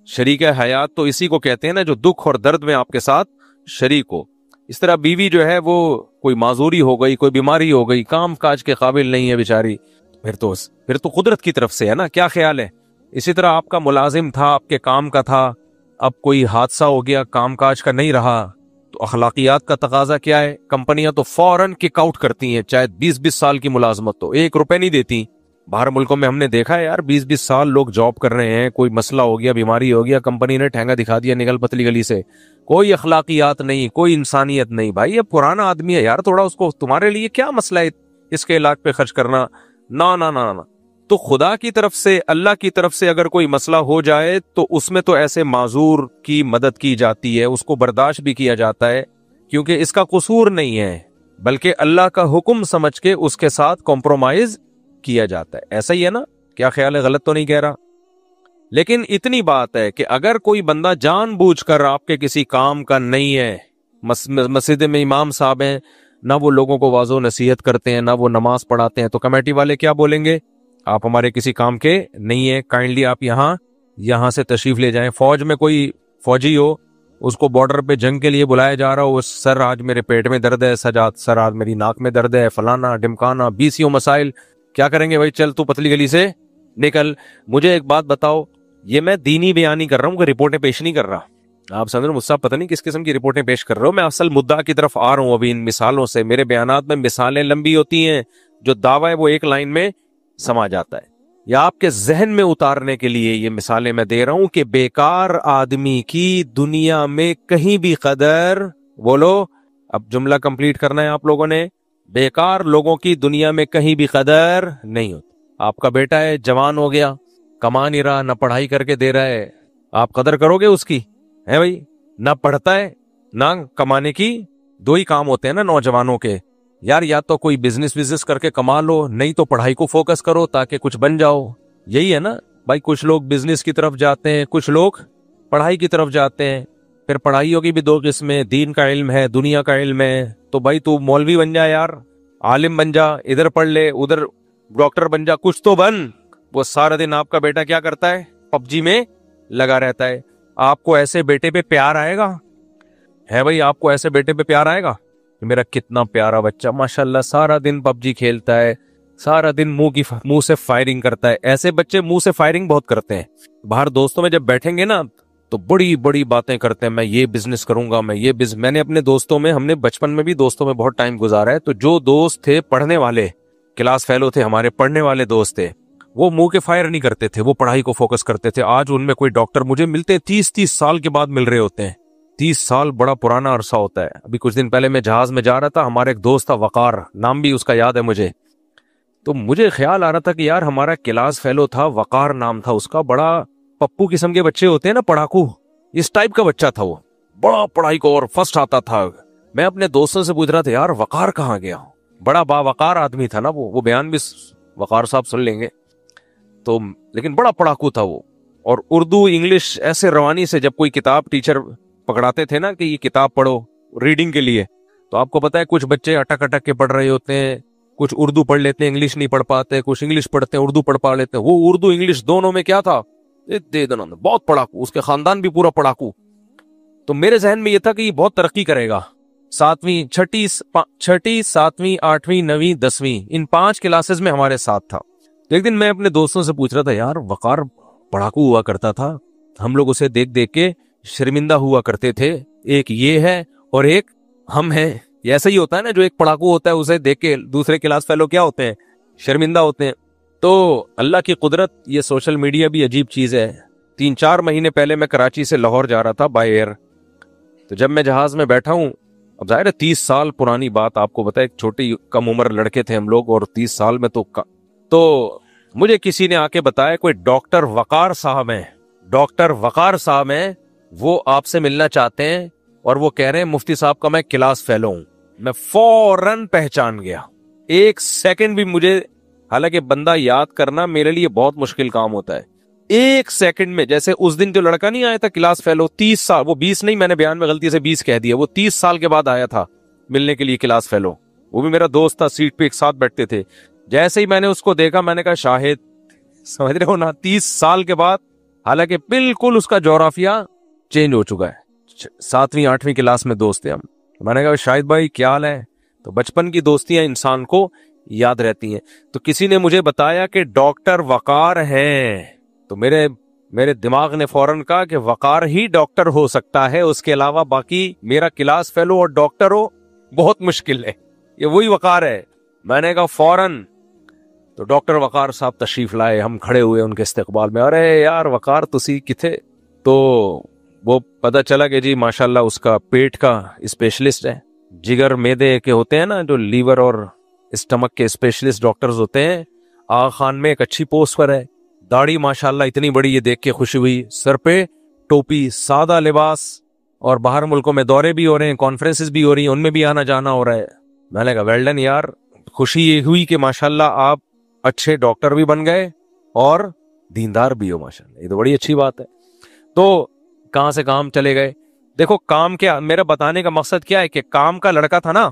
شریک حیات تو اسی کو کہتے ہیں نا جو دکھ اور درد میں آپ کے ساتھ شریک ہو. اس طرح بیوی جو ہے وہ کوئی معذوری ہو گئی، کوئی بیماری ہو گئی، کام کاج کے قابل نہیں ہے بیچاری، پھر تو قدرت کی طرف سے ہے نا. کیا خیال ہے؟ اسی طرح آپ کا ملازم تھا، آپ کے کام کا تھا، اب کوئی حادثہ ہو گیا، کام کاج کا نہیں رہا، تو اخلاقیات کا تقاضا کیا ہے؟ کمپنیاں تو فوراً کک آؤٹ کرتی ہیں، چاہے 20-20 سال کی ملازمت تو 1 روپے نہیں دیتی. باہر ملکوں میں ہم نے دیکھا ہے یار، 20-20 سال لوگ جاب کر رہے ہیں، کوئی مسئلہ ہو گیا، بیماری ہو گیا، کمپنی نے ٹھینگا دکھا دیا، نکل پتلی گلی سے، کوئی اخلاقیات نہیں، کوئی انسانیت نہیں. بھائی یہ پرانا آدمی ہے یار، تھوڑا اس کو، تمہارے لیے کیا مسئلہ ہے اس کے علاج پہ خرچ کرنا؟ نہ نہ نہ نہ. تو خدا کی طرف سے، اللہ کی طرف سے اگر کوئی مسئلہ ہو جائے تو اس میں تو ایسے معذور کی مدد کی جاتی ہے، اس کو برداشت بھی کیا جاتا ہے، کیونکہ اس کا قصور نہیں ہے، بلکہ اللہ کا حکم سمجھ کے اس کے ساتھ کمپرومائز کیا جاتا ہے. ایسا ہی ہے نا؟ کیا خیال ہے؟ غلط تو نہیں کہہ رہا؟ لیکن اتنی بات ہے کہ اگر کوئی بندہ جان بوجھ کر آپ کے کسی کام کا نہیں ہے، مسجد میں امام صاحب ہیں، نہ وہ لوگوں کو واضح و نصیحت کرتے ہیں، نہ وہ نماز پڑھاتے ہیں، تو کمیٹی والے کیا بولیں گے؟ آپ ہمارے کسی کام کے نہیں ہے، کائنڈلی آپ یہاں سے تشریف لے جائیں. فوج میں کوئی فوجی ہو، اس کو بارڈر پہ جنگ کے لیے بلایا جا رہا ہو، سر آج میرے پیٹ میں درد ہے، سر آج میری ناک میں درد ہے، فلانا ڈمکانا، 20 مسائل، کیا کریں گے؟ بھائی چل تو پتلی گلی سے نکل. مجھے ایک بات بتاؤ، یہ میں دینی بیان نہیں کر رہا ہوں، کہ رپورٹیں پیش نہیں کر رہا، آپ سمجھ رہے، مجھ سے پتہ نہیں کس قسم کی رپورٹیں پیش کر رہا ہوں، میں اصل مدعا کی طرف آ رہا ہوں ابھی ان مثالوں سے. میرے بیانات میں مثالیں لمبی ہوتی ہیں، جو دعویٰ ہے وہ ایک لائن میں سما جاتا ہے، یا آپ کے ذہن میں اتارنے کے لیے یہ مثالیں میں دے رہا ہوں کہ بیکار آدمی کی دنیا میں کہیں بھی قدر، بولو اب جملہ کمپلیٹ کرنا ہے آپ لوگوں نے، بیکار لوگوں کی دنیا میں کہیں بھی قدر نہیں ہوتی. آپ کا بیٹا ہے، جوان ہو گیا، کما نہیں رہا، نہ پڑھائی کر کے دے رہا ہے، آپ قدر کرو گے اس کی؟ ہے بھائی، نہ پڑھتا ہے نہ کمانے کی. 2 ہی کام ہوتے ہیں نا نوجوانوں کے یار، یا تو کوئی بزنس کر کے کما لو، نہیں تو پڑھائی کو فوکس کرو تاکہ کچھ بن جاؤ. یہی ہے نا بھائی، کچھ لوگ بزنس کی طرف جاتے ہیں، کچھ لوگ پڑھائی کی طرف جاتے ہیں. پھر پڑھائیوں کی بھی 2 قسمیں، دین کا علم ہے، دنیا کا علم ہے. تو بھائی تو مولوی بن جا یار، عالم بن جا، ادھر پڑھ لے، ادھر ڈاکٹر بن جا، کچھ تو بن. وہ سارا دن آپ کا بیٹا کیا کرتا ہے؟ پب جی میں لگا رہتا ہے. آپ کو ایسے بیٹے پہ پیار آئے گا؟ ہے بھائی، آپ کو ایسے بیٹے پہ پیار آئے گا؟ میرا کتنا پیارا بچہ ماشاءاللہ سارا دن پب جی کھیلتا ہے، سارا دن منہ سے فائرنگ کرتا ہے. ایسے بچے منہ سے فائرنگ بہت کرتے ہیں. باہر دوستوں میں جب بیٹھیں گے نا تو بڑی بڑی باتیں کرتے ہیں، میں یہ بزنس کروں گا، میں نے اپنے دوستوں میں، ہم نے بچپن میں بھی دوستوں میں بہت ٹائم گزارا ہے، تو جو دوست تھے پڑھنے والے، کلاس فیلو تھے ہمارے، پڑھنے والے دوست تھے، وہ منہ کے فائر نہیں کرتے تھے، وہ پڑھائی کو فوکس کرتے تھے. آج ان میں کوئی ڈاکٹر مجھے ملتے 30 سال کے بعد مل رہے ہوتے ہیں. 30 سال بڑا پرانا عرصہ ہوتا ہے. ابھی کچھ دن پہلے میں جہاز میں جا رہا تھا، ہمارا ایک دوست تھا وقار، نام بھی اس کا یاد ہے مجھے، تو مجھے خیال آ رہا تھا کہ یار ہمارا کلاس فیلو تھا، وقار نام تھا اس کا، بڑا پپو قسم کے بچے ہوتے ہیں نا، پڑھاکو، اس ٹائپ کا بچہ تھا وہ، بڑا پڑھائی کو اور فرسٹ آتا تھا. میں اپنے دوستوں سے پوچھ رہا تھا یار وقار کہاں گیا؟ بڑا باوقار آدمی تھا نا وہ بیان بھی وقار صاحب سن لیں گے تو، لیکن بڑا پڑھاکو تھا وہ. اور اردو انگلش ایسے روانی سے، جب کوئی کتاب ٹیچر پکڑاتے تھے نا کہ یہ کتاب پڑھو ریڈنگ کے لیے، تو آپ کو پتا ہے کچھ بچے اٹک اٹک کے پڑھ رہے ہوتے ہیں، کچھ اردو پڑھ لیتے ہیں انگلش نہیں پڑھ پاتے، کچھ انگلش پڑھتے ہیں اردو پڑھ پا لیتے ہیں. وہ اردو انگلش دونوں میں کیا تھا؟ بہت پڑھاکو، اس کے خاندان بھی پورا پڑھاکو. تو میرے ذہن میں یہ تھا کہ یہ بہت ترقی کرے گا. 7ویں 6ٹی 7ویں 8ویں 9ویں 10ویں ان 5 کلاسز میں ہمارے ساتھ تھا. ایک دن میں اپنے دوستوں سے پوچھ رہا تھا یار وقار پڑھاکو ہوا کرتا تھا، ہم لوگ اسے دیکھ دیکھ کے شرمندہ ہوا کرتے تھے، ایک یہ ہے اور ایک ہم ہیں. یہ ایسا ہی ہوتا ہے نا، جو ایک پڑھاکو ہوتا ہے اسے دیکھ کے دوسرے کلاس فیلو کیا ہوتے ہیں؟ شرمندہ ہوتے ہیں. تو اللہ کی قدرت، یہ سوشل میڈیا بھی عجیب چیز ہے. 3-4 مہینے پہلے میں کراچی سے لاہور جا رہا تھا بائی ایئر، تو جب میں جہاز میں بیٹھا ہوں، اب ظاہر ہے 30 سال پرانی بات، آپ کو بتائے ایک چھوٹی کم عمر لڑکے تھے ہم لوگ، اور 30 سال میں تو مجھے کسی نے آ کے بتایا کوئی ڈاکٹر وقار صاحب ہیں، وہ آپ سے ملنا چاہتے ہیں، اور وہ کہہ رہے ہیں مفتی صاحب کا میں کلاس فیلو ہوں. میں فوراً پہچان گیا، 1 سیکنڈ بھی مجھے، حالانکہ بندہ یاد کرنا میرے لیے بہت مشکل کام ہوتا ہے، 1 سیکنڈ میں. جیسے اس دن جو لڑکا نہیں آیا تھا کلاس فیلو 30 سال، وہ 20 نہیں، میں نے بیان میں غلطی سے 20 کہہ دیا، وہ 30 سال کے بعد آیا تھا ملنے کے لیے کلاس فیلو. وہ بھی میرا دوست تھا، سیٹ پہ ایک ساتھ بیٹھتے تھے. جیسے ہی میں نے اس کو دیکھا میں نے کہا شاہد، سمجھ رہے ہو نا، 30 سال کے بعد، حالانکہ بالکل اس کا جغرافیہ چینج ہو چکا ہے. 7ویں 8ویں کلاس میں دوست تھے ہم. میں نے کہا شاہد بھائی کیا حال ہے؟ تو بچپن کی دوستیاں انسان کو یاد رہتی ہیں. تو کسی نے مجھے بتایا کہ ڈاکٹر وقار ہیں، تو میرے دماغ نے فوراً کہا کہ وقار ہی ڈاکٹر ہو سکتا ہے، اس کے علاوہ باقی میرا کلاس فیلو اور ڈاکٹر ہو بہت مشکل ہے، یہ وہی وقار ہے. میں نے کہا فوراً. تو ڈاکٹر وقار صاحب تشریف لائے، ہم کھڑے ہوئے ان کے استقبال میں. ارے یار وقار تسی کتھے؟ تو وہ پتہ چلا کہ جی ماشاءاللہ اس کا پیٹ کا اسپیشلسٹ ہے، جگر میدے کے ہوتے ہیں نا، جو لیور اور اسٹمک کے اسپیشلسٹ ڈاکٹرز ہوتے ہیں. آغا خان میں ایک اچھی پوسٹ پر ہے. داڑھی ماشاءاللہ اتنی بڑی، یہ دیکھ کے خوشی ہوئی. سر پہ ٹوپی، سادہ لباس، اور باہر ملکوں میں دورے بھی ہو رہے ہیں، کانفرنسز بھی ہو رہی ہیں، ان میں بھی آنا جانا ہو رہا ہے. میں نے کہا ویل ڈن یار، خوشی یہ ہوئی کہ ماشاءاللہ آپ اچھے ڈاکٹر بھی بن گئے اور دیندار بھی ہو ماشاءاللہ، یہ تو بڑی اچھی بات ہے. تو کہاں سے کام چلے گئے. دیکھو کام کیا، میرا بتانے کا مقصد کیا ہے کہ کام کا لڑکا تھا نا،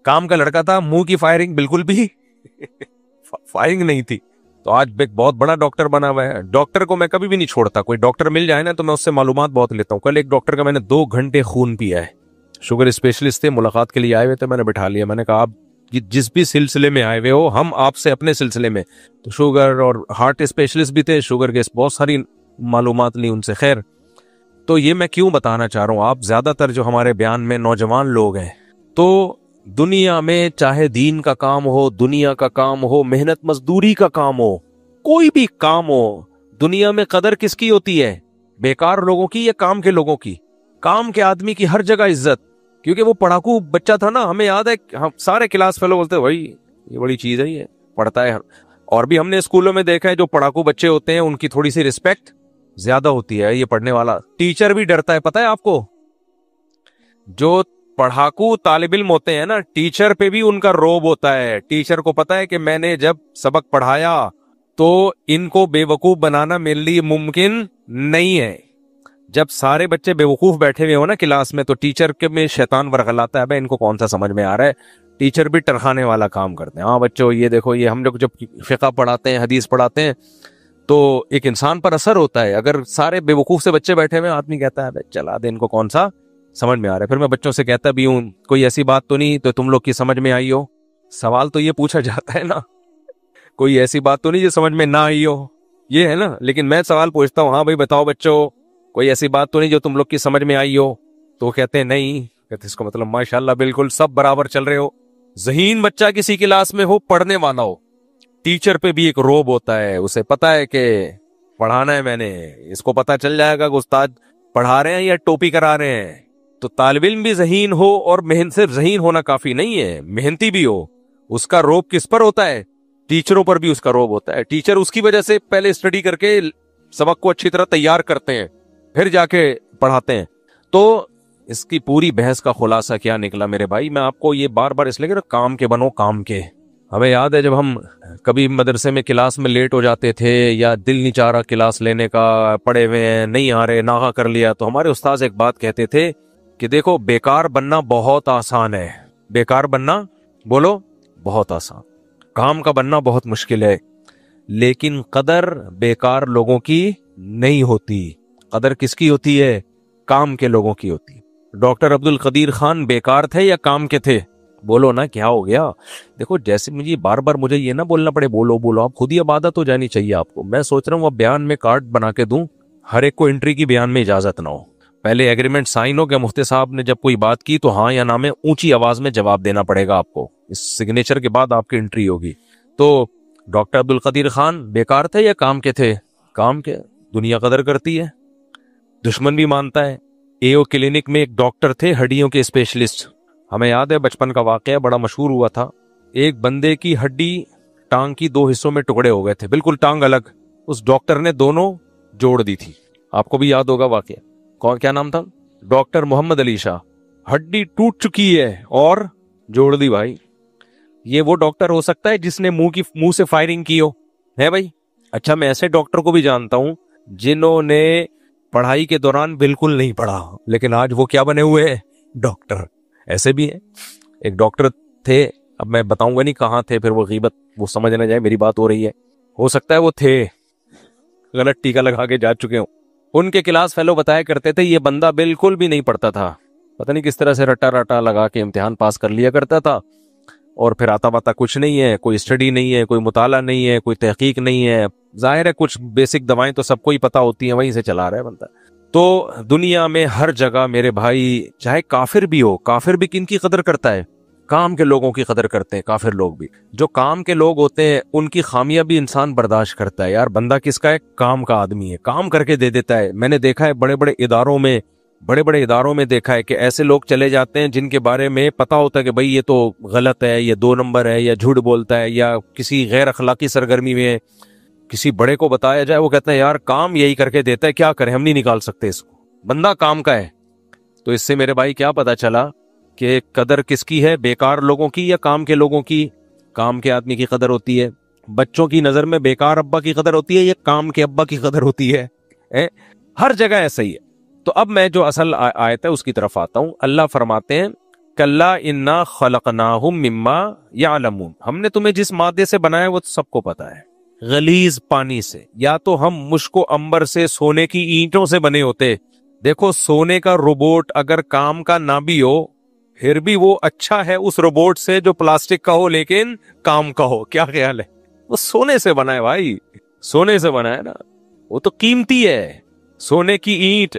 کام کا لڑکا تھا، منہ کی فائرنگ بالکل بھی فائرنگ نہیں تھی. تو آج ایک بہت بڑا ڈاکٹر بنا ہوا ہے. ڈاکٹر کو میں کبھی بھی نہیں چھوڑتا، کوئی ڈاکٹر مل جائے نا تو میں اس سے معلومات بہت لیتا ہوں. کل ایک ڈاکٹر کا میں نے 2 گھنٹے خون پیا ہے، شوگر اسپیشلسٹ تھے، ملاقات کے لیے آئے ہوئے تھے، میں نے بٹھا لیا. میں نے کہا آپ جس بھی سلسلے میں آئے ہوئے ہو، ہم آپ سے اپنے سلسلے میں. تو شوگر اور ہارٹ اسپیشلسٹ بھی تھے، شوگر کے بہت ساری معلومات لی ان سے. خیر، تو یہ میں کیوں بتانا چاہ رہا ہوں، آپ زیادہ تر جو ہمارے بیان میں نوجوان لوگ ہیں، تو دنیا میں چاہے دین کا کام ہو، دنیا کا کام ہو، محنت مزدوری کا کام ہو، کوئی بھی کام ہو، دنیا میں قدر کس کی ہوتی ہے؟ بیکار لوگوں کی یا کام کے لوگوں کی؟ کام کے آدمی کی ہر جگہ عزت، کیونکہ وہ پڑھاکو بچہ تھا نا. ہمیں یاد ہے ہم سارے کلاس فیلو بولتے بھائی یہ بڑی چیز ہے، یہ پڑھتا ہے. اور بھی ہم نے اسکولوں میں دیکھا ہے جو پڑھاکو بچے ہوتے ہیں ان کی تھوڑی سی رسپیکٹ زیادہ ہوتی ہے. یہ پڑھنے والا ٹیچر بھی ڈرتا ہے، پتہ ہے آپ کو؟ جو پڑھاکو طالب علم ہوتے ہیں نا، ٹیچر پہ بھی ان کا روب ہوتا ہے. ٹیچر کو پتا ہے کہ میں نے جب سبق پڑھایا تو ان کو بے وقوف بنانا میرے لیے ممکن نہیں ہے. جب سارے بچے بے وقوف بیٹھے ہوئے ہو نا کلاس میں، تو ٹیچر کے میں شیطان ورغلاتا ہے، بھائی ان کو کون سا سمجھ میں آ رہا ہے. ٹیچر بھی ٹرخانے والا کام کرتے ہیں. ہاں بچوں یہ دیکھو، یہ ہم لوگ جب فقہ پڑھاتے ہیں، حدیث پڑھاتے ہیں، تو ایک انسان پر اثر ہوتا ہے. اگر سارے بے وقوف سے بچے بیٹھے ہوئے, آدمی کہتا ہے چلا دے ان کو کون سا سمجھ میں آ رہا ہے. پھر میں بچوں سے کہتا بھی ہوں کوئی ایسی بات تو نہیں تو تم لوگ کی سمجھ میں آئی ہو. سوال تو یہ پوچھا جاتا ہے نا, کوئی ایسی بات تو نہیں جو سمجھ میں نہ آئی ہو, یہ ہے نا. لیکن میں سوال پوچھتا ہوں, ہاں بھائی بتاؤ بچوں, کوئی ایسی بات تو نہیں جو تم لوگ کی سمجھ میں آئی ہو. تو وہ کہتے ہیں نہیں. کہتے اس کو مطلب ماشاءاللہ بالکل سب برابر چل رہے ہو. ذہین بچہ کسی کلاس میں ہو, پڑھنے والا ہو, ٹیچر پہ بھی ایک روب ہوتا ہے, اسے پتا ہے کہ پڑھانا ہے میں نے, اس کو پتا چل جائے گا کہ استاد پڑھا رہے ہیں یا ٹوپی کرا رہے ہیں. تو طالب علم بھی ذہین ہو, اور صرف ذہین ہونا کافی نہیں ہے, محنتی بھی ہو. اس کا روب کس پر ہوتا ہے؟ ٹیچروں پر بھی اس کا روب ہوتا ہے. ٹیچر اس کی وجہ سے پہلے اسٹڈی کر کے سبق کو اچھی طرح تیار کرتے ہیں, پھر جا کے پڑھاتے ہیں. تو اس کی پوری بحث کا خلاصہ کیا نکلا میرے بھائی, میں آپ کو یہ بار بار اس لیے کہ کام کے بنو کام کے. ہمیں یاد ہے جب ہم کبھی مدرسے میں کلاس میں لیٹ ہو جاتے تھے, یا دل نہیں چاہ رہا کلاس لینے کا, پڑے ہوئے ہیں نہیں آ رہے, ناغا کر لیا, تو ہمارے استاذ ایک بات کہتے تھے کہ دیکھو بیکار بننا بہت آسان ہے. بیکار بننا بولو بہت آسان, کام کا بننا بہت مشکل ہے. لیکن قدر بیکار لوگوں کی نہیں ہوتی. قدر کس کی ہوتی ہے؟ کام کے لوگوں کی ہوتی. ڈاکٹر عبد القدیر خان بیکار تھے یا کام کے تھے؟ بولو نا, کیا ہو گیا؟ دیکھو جیسے مجھے بار بار مجھے یہ نہ بولنا پڑے بولو بولو, آپ خود ہی عبادت ہو جانی چاہیے آپ کو. میں سوچ رہا ہوں اب بیان میں کارڈ بنا کے دوں, ہر ایک کو انٹری کی بیان میں اجازت نہ ہو. پہلے ایگریمنٹ سائن ہو کہ مفتی صاحب نے جب کوئی بات کی تو ہاں یا نہ میں اونچی آواز میں جواب دینا پڑے گا آپ کو. اس سگنیچر کے بعد آپ کی انٹری ہوگی. تو ڈاکٹر عبد القدیر خان بیکار تھے یا کام کے تھے؟ کام کے. دنیا قدر کرتی ہے, دشمن بھی مانتا ہے. اے او کلینک میں ایک ڈاکٹر تھے, ہڈیوں کے اسپیشلسٹ. ہمیں یاد ہے بچپن کا واقعہ, بڑا مشہور ہوا تھا. ایک بندے کی ہڈی ٹانگ کی 2 حصوں میں ٹکڑے ہو گئے تھے, بالکل ٹانگ الگ. اس ڈاکٹر نے دونوں جوڑ دی تھی. آپ کو بھی یاد ہوگا واقعہ. کون, کیا نام تھا؟ ڈاکٹر محمد علی شاہ. ہڈی ٹوٹ چکی ہے اور جوڑ دی بھائی. یہ وہ ڈاکٹر ہو سکتا ہے جس نے منہ سے فائرنگ کی ہو, ہے بھائی؟ اچھا, میں ایسے ڈاکٹر کو بھی جانتا ہوں جنہوں نے پڑھائی کے دوران بالکل نہیں پڑھا, لیکن آج وہ کیا بنے ہوئے ہیں؟ ڈاکٹر. ایسے بھی ہیں. ایک ڈاکٹر تھے, اب میں بتاؤں گا نہیں کہاں تھے, پھر وہ غیبت وہ سمجھ نہ جائے میری بات ہو رہی ہے. ہو سکتا ہے وہ تھے, غلط ٹیکا لگا کے جا چکے ہوں. ان کے کلاس فیلو بتایا کرتے تھے یہ بندہ بالکل بھی نہیں پڑھتا تھا, پتہ نہیں کس طرح سے رٹا رٹا لگا کے امتحان پاس کر لیا کرتا تھا, اور پھر آتا باتا کچھ نہیں ہے, کوئی اسٹڈی نہیں ہے, کوئی مطالعہ نہیں ہے, کوئی تحقیق نہیں ہے. ظاہر ہے کچھ بیسک دوائیں تو سب کو ہی پتہ ہوتی ہیں, وہیں سے چلا رہا ہے بندہ. تو دنیا میں ہر جگہ میرے بھائی, چاہے کافر بھی ہو, کافر بھی کن کی قدر کرتا ہے؟ کام کے لوگوں کی قدر کرتے ہیں کافر لوگ بھی. جو کام کے لوگ ہوتے ہیں ان کی خامیاں بھی انسان برداشت کرتا ہے. یار بندہ کس کا ہے؟ کام کا آدمی ہے, کام کر کے دے دیتا ہے. میں نے دیکھا ہے بڑے بڑے اداروں میں دیکھا ہے کہ ایسے لوگ چلے جاتے ہیں جن کے بارے میں پتا ہوتا ہے کہ بھائی یہ تو غلط ہے, یہ 2 نمبر ہے, یا جھوٹ بولتا ہے, یا کسی غیر اخلاقی سرگرمی میں کسی بڑے کو بتایا جائے, وہ کہتے ہیں یار کام یہی کر کے دیتا ہے, کیا کریں, ہم نہیں نکال سکتے اس کو, بندہ کام کا ہے. تو اس سے میرے بھائی کیا پتا چلا کہ قدر کس کی ہے, بیکار لوگوں کی یا کام کے لوگوں کی؟ کام کے آدمی کی قدر ہوتی ہے. بچوں کی نظر میں بیکار ابا کی قدر ہوتی ہے یا کام کے ابا کی قدر ہوتی ہے؟ ہر جگہ ایسا ہی ہے. تو اب میں جو اصل آیت ہے اس کی طرف آتا ہوں. اللہ فرماتے ہیں کلا انا خلقناہم مما یعلمون, ہم نے تمہیں جس مادے سے بنایا وہ سب کو پتا ہے. غلیظ پانی سے, یا تو ہم مشک و عنبر سے, سونے کی اینٹوں سے بنے ہوتے. دیکھو سونے کا روبوٹ اگر کام کا نہ بھی ہو پھر بھی وہ اچھا ہے اس روبوٹ سے جو پلاسٹک کا ہو لیکن کام کا ہو. کیا خیال ہے؟ وہ سونے سے بنا ہے بھائی, سونے سے بنا ہے نا, وہ تو قیمتی ہے. سونے کی اینٹ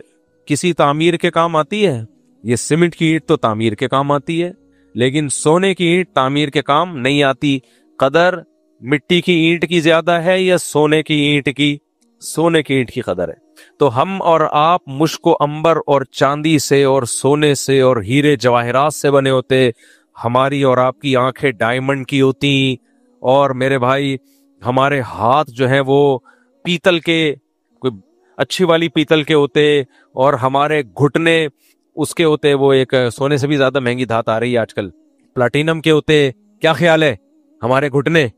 کسی تعمیر کے کام آتی ہے؟ یہ سیمنٹ کی اینٹ تو تعمیر کے کام آتی ہے, لیکن سونے کی اینٹ تعمیر کے کام نہیں آتی. قدر مٹی کی اینٹ کی زیادہ ہے یا سونے کی اینٹ کی؟ سونے کی اینٹ کی قدر ہے. تو ہم اور آپ مشک و عنبر اور چاندی سے اور سونے سے اور ہیرے جواہرات سے بنے ہوتے. ہماری اور آپ کی آنکھیں ڈائمنڈ کی ہوتی, اور میرے بھائی ہمارے ہاتھ جو ہیں وہ پیتل کے, کوئی اچھی والی پیتل کے ہوتے, اور ہمارے گھٹنے اس کے ہوتے, وہ ایک سونے سے بھی زیادہ مہنگی دھات آ رہی ہے آج کل, پلاٹینم کے ہوتے. کیا خیال ہے؟ ہمارے گھٹنے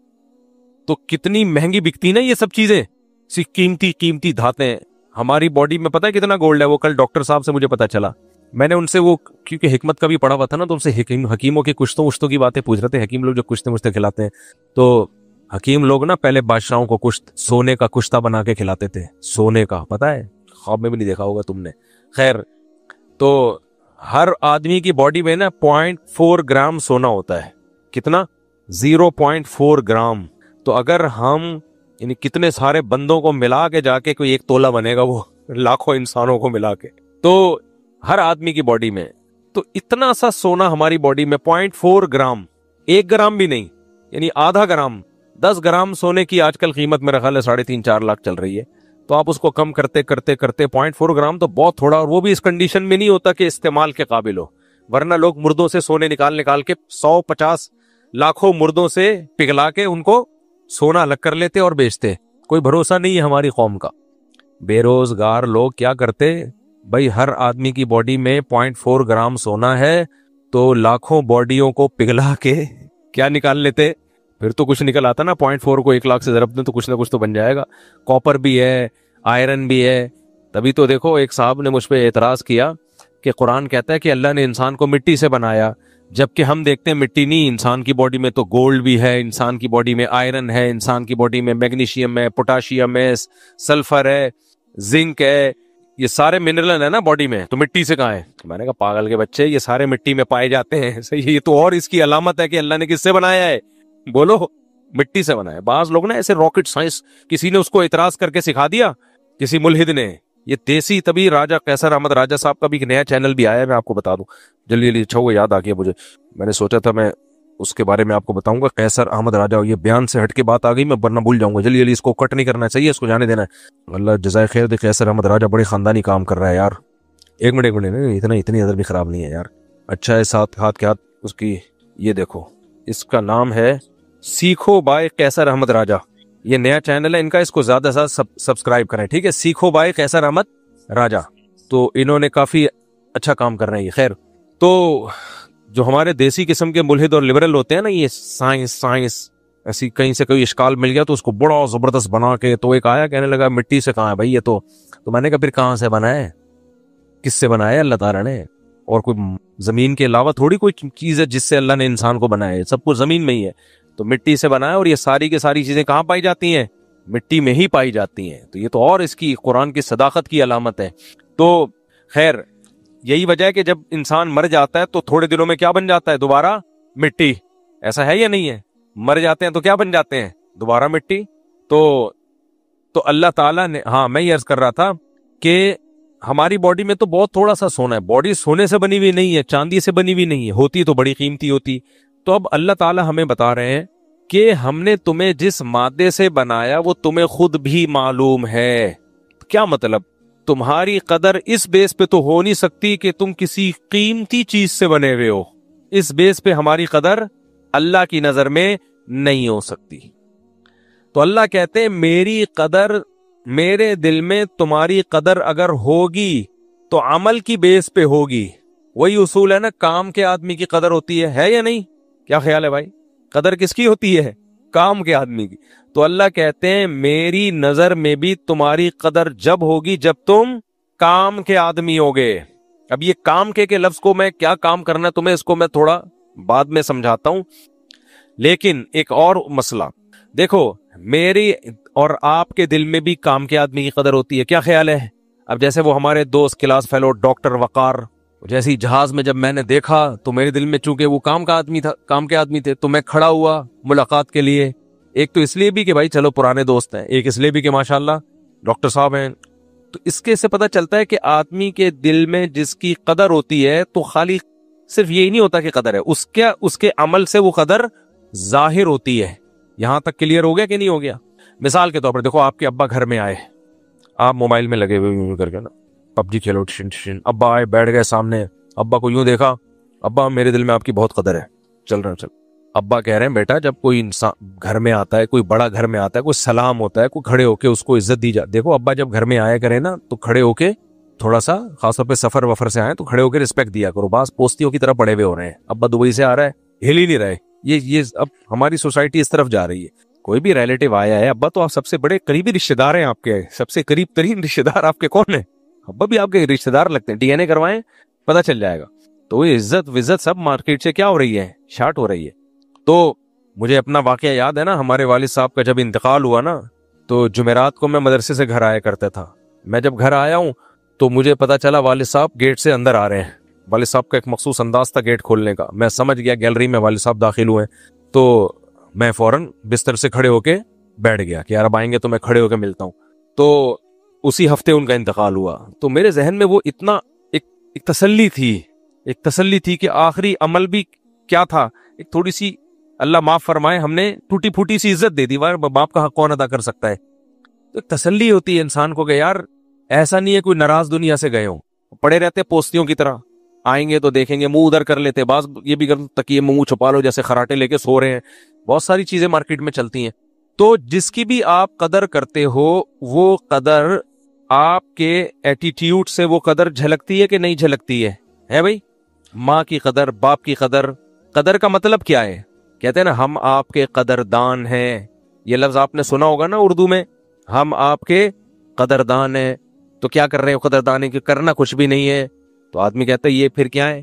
تو کتنی مہنگی بکتی نا یہ سب چیزیں, قیمتی دھاتیں. ہماری باڈی میں پتہ ہے کتنا گولڈ ہے, وہ کل ڈاکٹر صاحب سے مجھے پتا چلا. میں نے ان سے وہ کیونکہ حکمت کا بھی پڑھا ہوا تھا نا, تو ان سے حکیموں کے کشتوں کی باتیں پوچھ رہے تھے. حکیم لوگ جو کشتے مشتے کھلاتے ہیں, تو حکیم لوگ نا پہلے بادشاہوں کو کشت سونے کا کشتہ بنا کے کھلاتے تھے، سونے کا، پتا ہے؟ خواب میں بھی نہیں دیکھا ہوگا تم نے۔ خیر، تو ہر آدمی کی باڈی میں نا 0.4 گرام سونا ہوتا ہے۔ کتنا؟ 0.4 گرام۔ تو اگر ہم یعنی کتنے سارے بندوں کو ملا کے جا کے کوئی ایک تولہ بنے گا، وہ لاکھوں انسانوں کو ملا کے، تو ہر آدمی کی باڈی میں تو اتنا سا سونا ہماری باڈی میں 0.4 گرام، 1 گرام بھی نہیں، یعنی آدھا گرام، 10 گرام سونے کی آج کل قیمت میرا خیال ہے 3.5-4 لاکھ چل رہی ہے۔ تو آپ اس کو کم کرتے کرتے کرتے 0.4 گرام تو بہت تھوڑا، اور وہ بھی اس کنڈیشن میں نہیں ہوتا کہ استعمال کے قابل ہو، ورنہ لوگ مردوں سے سونے نکال کے 150 لاکھوں مردوں سے پگھلا کے ان کو سونا الگ کر لیتے اور بیچتے۔ کوئی بھروسہ نہیں ہے ہماری قوم کا۔ بے روزگار لوگ کیا کرتے بھائی، ہر آدمی کی باڈی میں 0.4 گرام سونا ہے تو لاکھوں باڈیوں کو پگھلا کے کیا نکال لیتے؟ پھر تو کچھ نکل آتا نا، 0.4 کو 1 لاکھ سے ضرب دیں تو کچھ نہ کچھ تو بن جائے گا۔ کاپر بھی ہے، آئرن بھی ہے۔ تبھی تو دیکھو ایک صاحب نے مجھ پہ اعتراض کیا کہ قرآن کہتا ہے کہ اللہ نے انسان کو مٹی سے بنایا، جبکہ ہم دیکھتے ہیں مٹی نہیں، انسان کی باڈی میں تو گولڈ بھی ہے، انسان کی باڈی میں آئرن ہے، انسان کی باڈی میں میگنیشیم ہے، پوٹاشیم ہے، سلفر ہے، زنک ہے، یہ سارے منرل ہے نا باڈی میں، تو مٹی سے کہاں ہے؟ میں نے کہا پاگل کے بچے، یہ سارے مٹی میں پائے جاتے ہیں۔ صحیح، یہ تو اور اس کی علامت ہے کہ اللہ نے کس سے بنایا ہے؟ بولو، مٹی سے بنایا۔ بعض لوگ نا ایسے راکٹ سائنس، کسی نے اس کو اعتراض کر کے سکھا دیا، کسی ملحد نے، یہ دیسی طبی راجہ قیصر احمد راجہ صاحب کا بھی ایک نیا چینل بھی آیا ہے، میں آپ کو بتا دوں جلدی جلدی۔ اچھا وہ یاد آ گیا مجھے، میں نے سوچا تھا میں اس کے بارے میں آپ کو بتاؤں گا، قیصر احمد راجہ، یہ بیان سے ہٹ کے بات آ گئی، میں ورنہ بھول جاؤں گا۔ جلدی جلدی اس کو کٹ نہیں کرنا چاہیے، اس کو جانے دینا ہے۔ اللہ جزائے خیر دے، قیصر احمد راجہ بڑے خاندانی کام کر رہا ہے یار۔ ایک منٹ، اتنی ادھر بھی خراب نہیں ہے یار۔ اچھا ہے، ساتھ ہاتھ کے ہاتھ اس کی، یہ دیکھو، اس کا نام ہے سیکھو بائے قیصر احمد راجہ، یہ نیا چینل ہے ان کا، اس کو زیادہ سے زیادہ سبسکرائب کریں، ٹھیک ہے؟ سیکھو بائے قیصر احمد راجہ، تو انہوں نے کافی اچھا کام کر رہے ہیں۔ خیر، تو جو ہمارے دیسی قسم کے ملحد اور لبرل ہوتے ہیں نا، یہ سائنس ایسی کہیں سے کوئی اشکال مل گیا تو اس کو بڑا زبردست بنا کے، تو ایک آیا کہنے لگا مٹی سے کہاں ہے بھائی یہ تو میں نے کہا پھر کہاں سے بنا ہے؟ کس سے بنایا ہے؟ اللہ تعالیٰ نے۔ اور کوئی زمین کے علاوہ تھوڑی کوئی چیز ہے جس سے اللہ نے انسان کو بنایا ہے، سب کچھ زمین میں ہی ہے، تو مٹی سے بنایا۔ اور یہ ساری کی ساری چیزیں کہاں پائی جاتی ہیں؟ مٹی میں ہی پائی جاتی ہیں۔ تو یہ تو اور اس کی قرآن کی صداقت کی علامت ہے۔ تو خیر، یہی وجہ ہے کہ جب انسان مر جاتا ہے تو تھوڑے دنوں میں کیا بن جاتا ہے؟ دوبارہ مٹی۔ ایسا ہے یا نہیں ہے؟ مر جاتے ہیں تو کیا بن جاتے ہیں؟ دوبارہ مٹی۔ تو اللہ تعالیٰ نے، ہاں میں یہ عرض کر رہا تھا کہ ہماری باڈی میں تو بہت تھوڑا سا سونا ہے، باڈی سونے سے بنی ہوئی نہیں ہے، چاندی سے بنی ہوئی نہیں ہے، ہوتی تو بڑی قیمتی ہوتی۔ تو اب اللہ تعالیٰ ہمیں بتا رہے ہیں کہ ہم نے تمہیں جس مادے سے بنایا وہ تمہیں خود بھی معلوم ہے۔ کیا مطلب؟ تمہاری قدر اس بیس پہ تو ہو نہیں سکتی کہ تم کسی قیمتی چیز سے بنے ہوئے ہو، اس بیس پہ ہماری قدر اللہ کی نظر میں نہیں ہو سکتی۔ تو اللہ کہتے ہیں میری قدر، میرے دل میں تمہاری قدر اگر ہوگی تو عمل کی بیس پہ ہوگی۔ وہی اصول ہے نا، کام کے آدمی کی قدر ہوتی ہے یا نہیں؟ کیا خیال ہے بھائی؟ قدر کس کی ہوتی ہے؟ کام کے آدمی کی۔ تو اللہ کہتے ہیں میری نظر میں بھی تمہاری قدر جب ہوگی جب تم کام کے آدمی ہوگے۔ اب یہ کام کے لفظ کو میں کیا کام کرنا تمہیں، اس کو میں تھوڑا بعد میں سمجھاتا ہوں، لیکن ایک اور مسئلہ دیکھو، میری اور آپ کے دل میں بھی کام کے آدمی کی قدر ہوتی ہے۔ کیا خیال ہے؟ اب جیسے وہ ہمارے دوست کلاس فیلو ڈاکٹر وقار، جیسی جہاز میں جب میں نے دیکھا تو میرے دل میں چونکہ وہ کام کا آدمی تھا، کام کے آدمی تھے، تو میں کھڑا ہوا ملاقات کے لیے۔ ایک تو اس لیے بھی کہ بھائی چلو پرانے دوست ہیں، ایک اس لیے بھی کہ ماشاءاللہ ڈاکٹر صاحب ہیں۔ تو اس کے سے پتہ چلتا ہے کہ آدمی کے دل میں جس کی قدر ہوتی ہے تو خالی صرف یہی نہیں ہوتا کہ قدر ہے، اس کے عمل سے وہ قدر ظاہر ہوتی ہے۔ یہاں تک کلیئر ہو گیا کہ نہیں ہو گیا؟ مثال کے طور پر دیکھو، آپ کے ابا گھر میں آئے، آپ موبائل میں لگے ہوئے کر کے نا پب جی کھیلو، ابا آئے بیٹھ گئے سامنے، ابا کو یوں دیکھا، ابا میرے دل میں آپ کی بہت قدر ہے، چل رہا ہے چل۔ ابا کہہ رہے ہیں بیٹا جب کوئی انسان گھر میں آتا ہے، کوئی بڑا گھر میں آتا ہے، کوئی سلام ہوتا ہے، کوئی کھڑے ہو کے اس کو عزت دی جاتی۔ دیکھو ابا جب گھر میں آیا کرے نا تو کھڑے ہو کے تھوڑا سا، خاص طور پہ سفر وفر سے آئے تو کھڑے ہو کے رسپیکٹ دیا کرو۔ بعض پوستیوں کی طرح پڑے ہوئے ہو رہے ہیں، ابا دبئی سے آ رہا ہے، ہل ہی نہیں رہے۔ یہ اب ہماری سوسائٹی اس طرف جا رہی ہے۔ کوئی بھی ریلیٹیو آیا ہے، ابا تو آپ سب سے بڑے قریبی رشتے دار ہیں، آپ کے سب سے قریب ترین رشتے دار آپ کے کون ہیں؟ ابا بھی آپ کے رشتے دار لگتے ہیں، ڈی این اے کروائیں پتہ چل جائے گا۔ تو یہ عزت وزت سب مارکیٹ سے کیا ہو رہی ہے؟ شارٹ ہو رہی ہے۔ تو مجھے اپنا واقعہ یاد ہے نا، ہمارے والد صاحب کا جب انتقال ہوا نا، تو جمعرات کو میں مدرسے سے گھر آیا کرتا تھا. میں جب گھر آیا ہوں تو مجھے پتا چلا والد صاحب گیٹ سے اندر آ رہے ہیں. والد صاحب کا ایک مخصوص انداز تھا گیٹ کھولنے کا. میں سمجھ گیا گیلری میں والد صاحب داخل ہوئے، تو میں فوراً بستر سے کھڑے ہو کے بیٹھ گیا کہ یار اب آئیں گے تو میں کھڑے ہو کے ملتا ہوں. تو اسی ہفتے ان کا انتقال ہوا. تو میرے ذہن میں وہ اتنا ایک تسلی تھی کہ آخری عمل بھی کیا تھا، ایک تھوڑی سی اللہ معاف فرمائے ہم نے ٹوٹی پھوٹی سی عزت دے دی. باپ کا حق کون ادا کر سکتا ہے؟ تو ایک تسلی ہوتی ہے انسان کو کہ یار ایسا نہیں ہے کوئی ناراض دنیا سے گئے ہوں. پڑے رہتے پوستیوں کی طرح، آئیں گے تو دیکھیں گے، منہ ادھر کر لیتے، بعض یہ بھی تکیے منہ چھپا لو جیسے خراٹے لے کے سو رہے ہیں. بہت ساری چیزیں مارکیٹ میں چلتی ہیں. تو جس کی بھی آپ قدر کرتے ہو وہ قدر آپ کے ایٹیٹیوڈ سے وہ قدر جھلکتی ہے کہ نہیں جھلکتی ہے بھائی؟ ماں کی قدر، باپ کی قدر کا مطلب کیا ہے؟ کہتے ہیں نا ہم آپ کے قدردان ہیں. یہ لفظ آپ نے سنا ہوگا نا اردو میں، ہم آپ کے قدردان ہیں. تو کیا کر رہے ہیں قدردانی کی؟ کرنا کچھ بھی نہیں ہے. تو آدمی کہتا ہے یہ پھر کیا ہے؟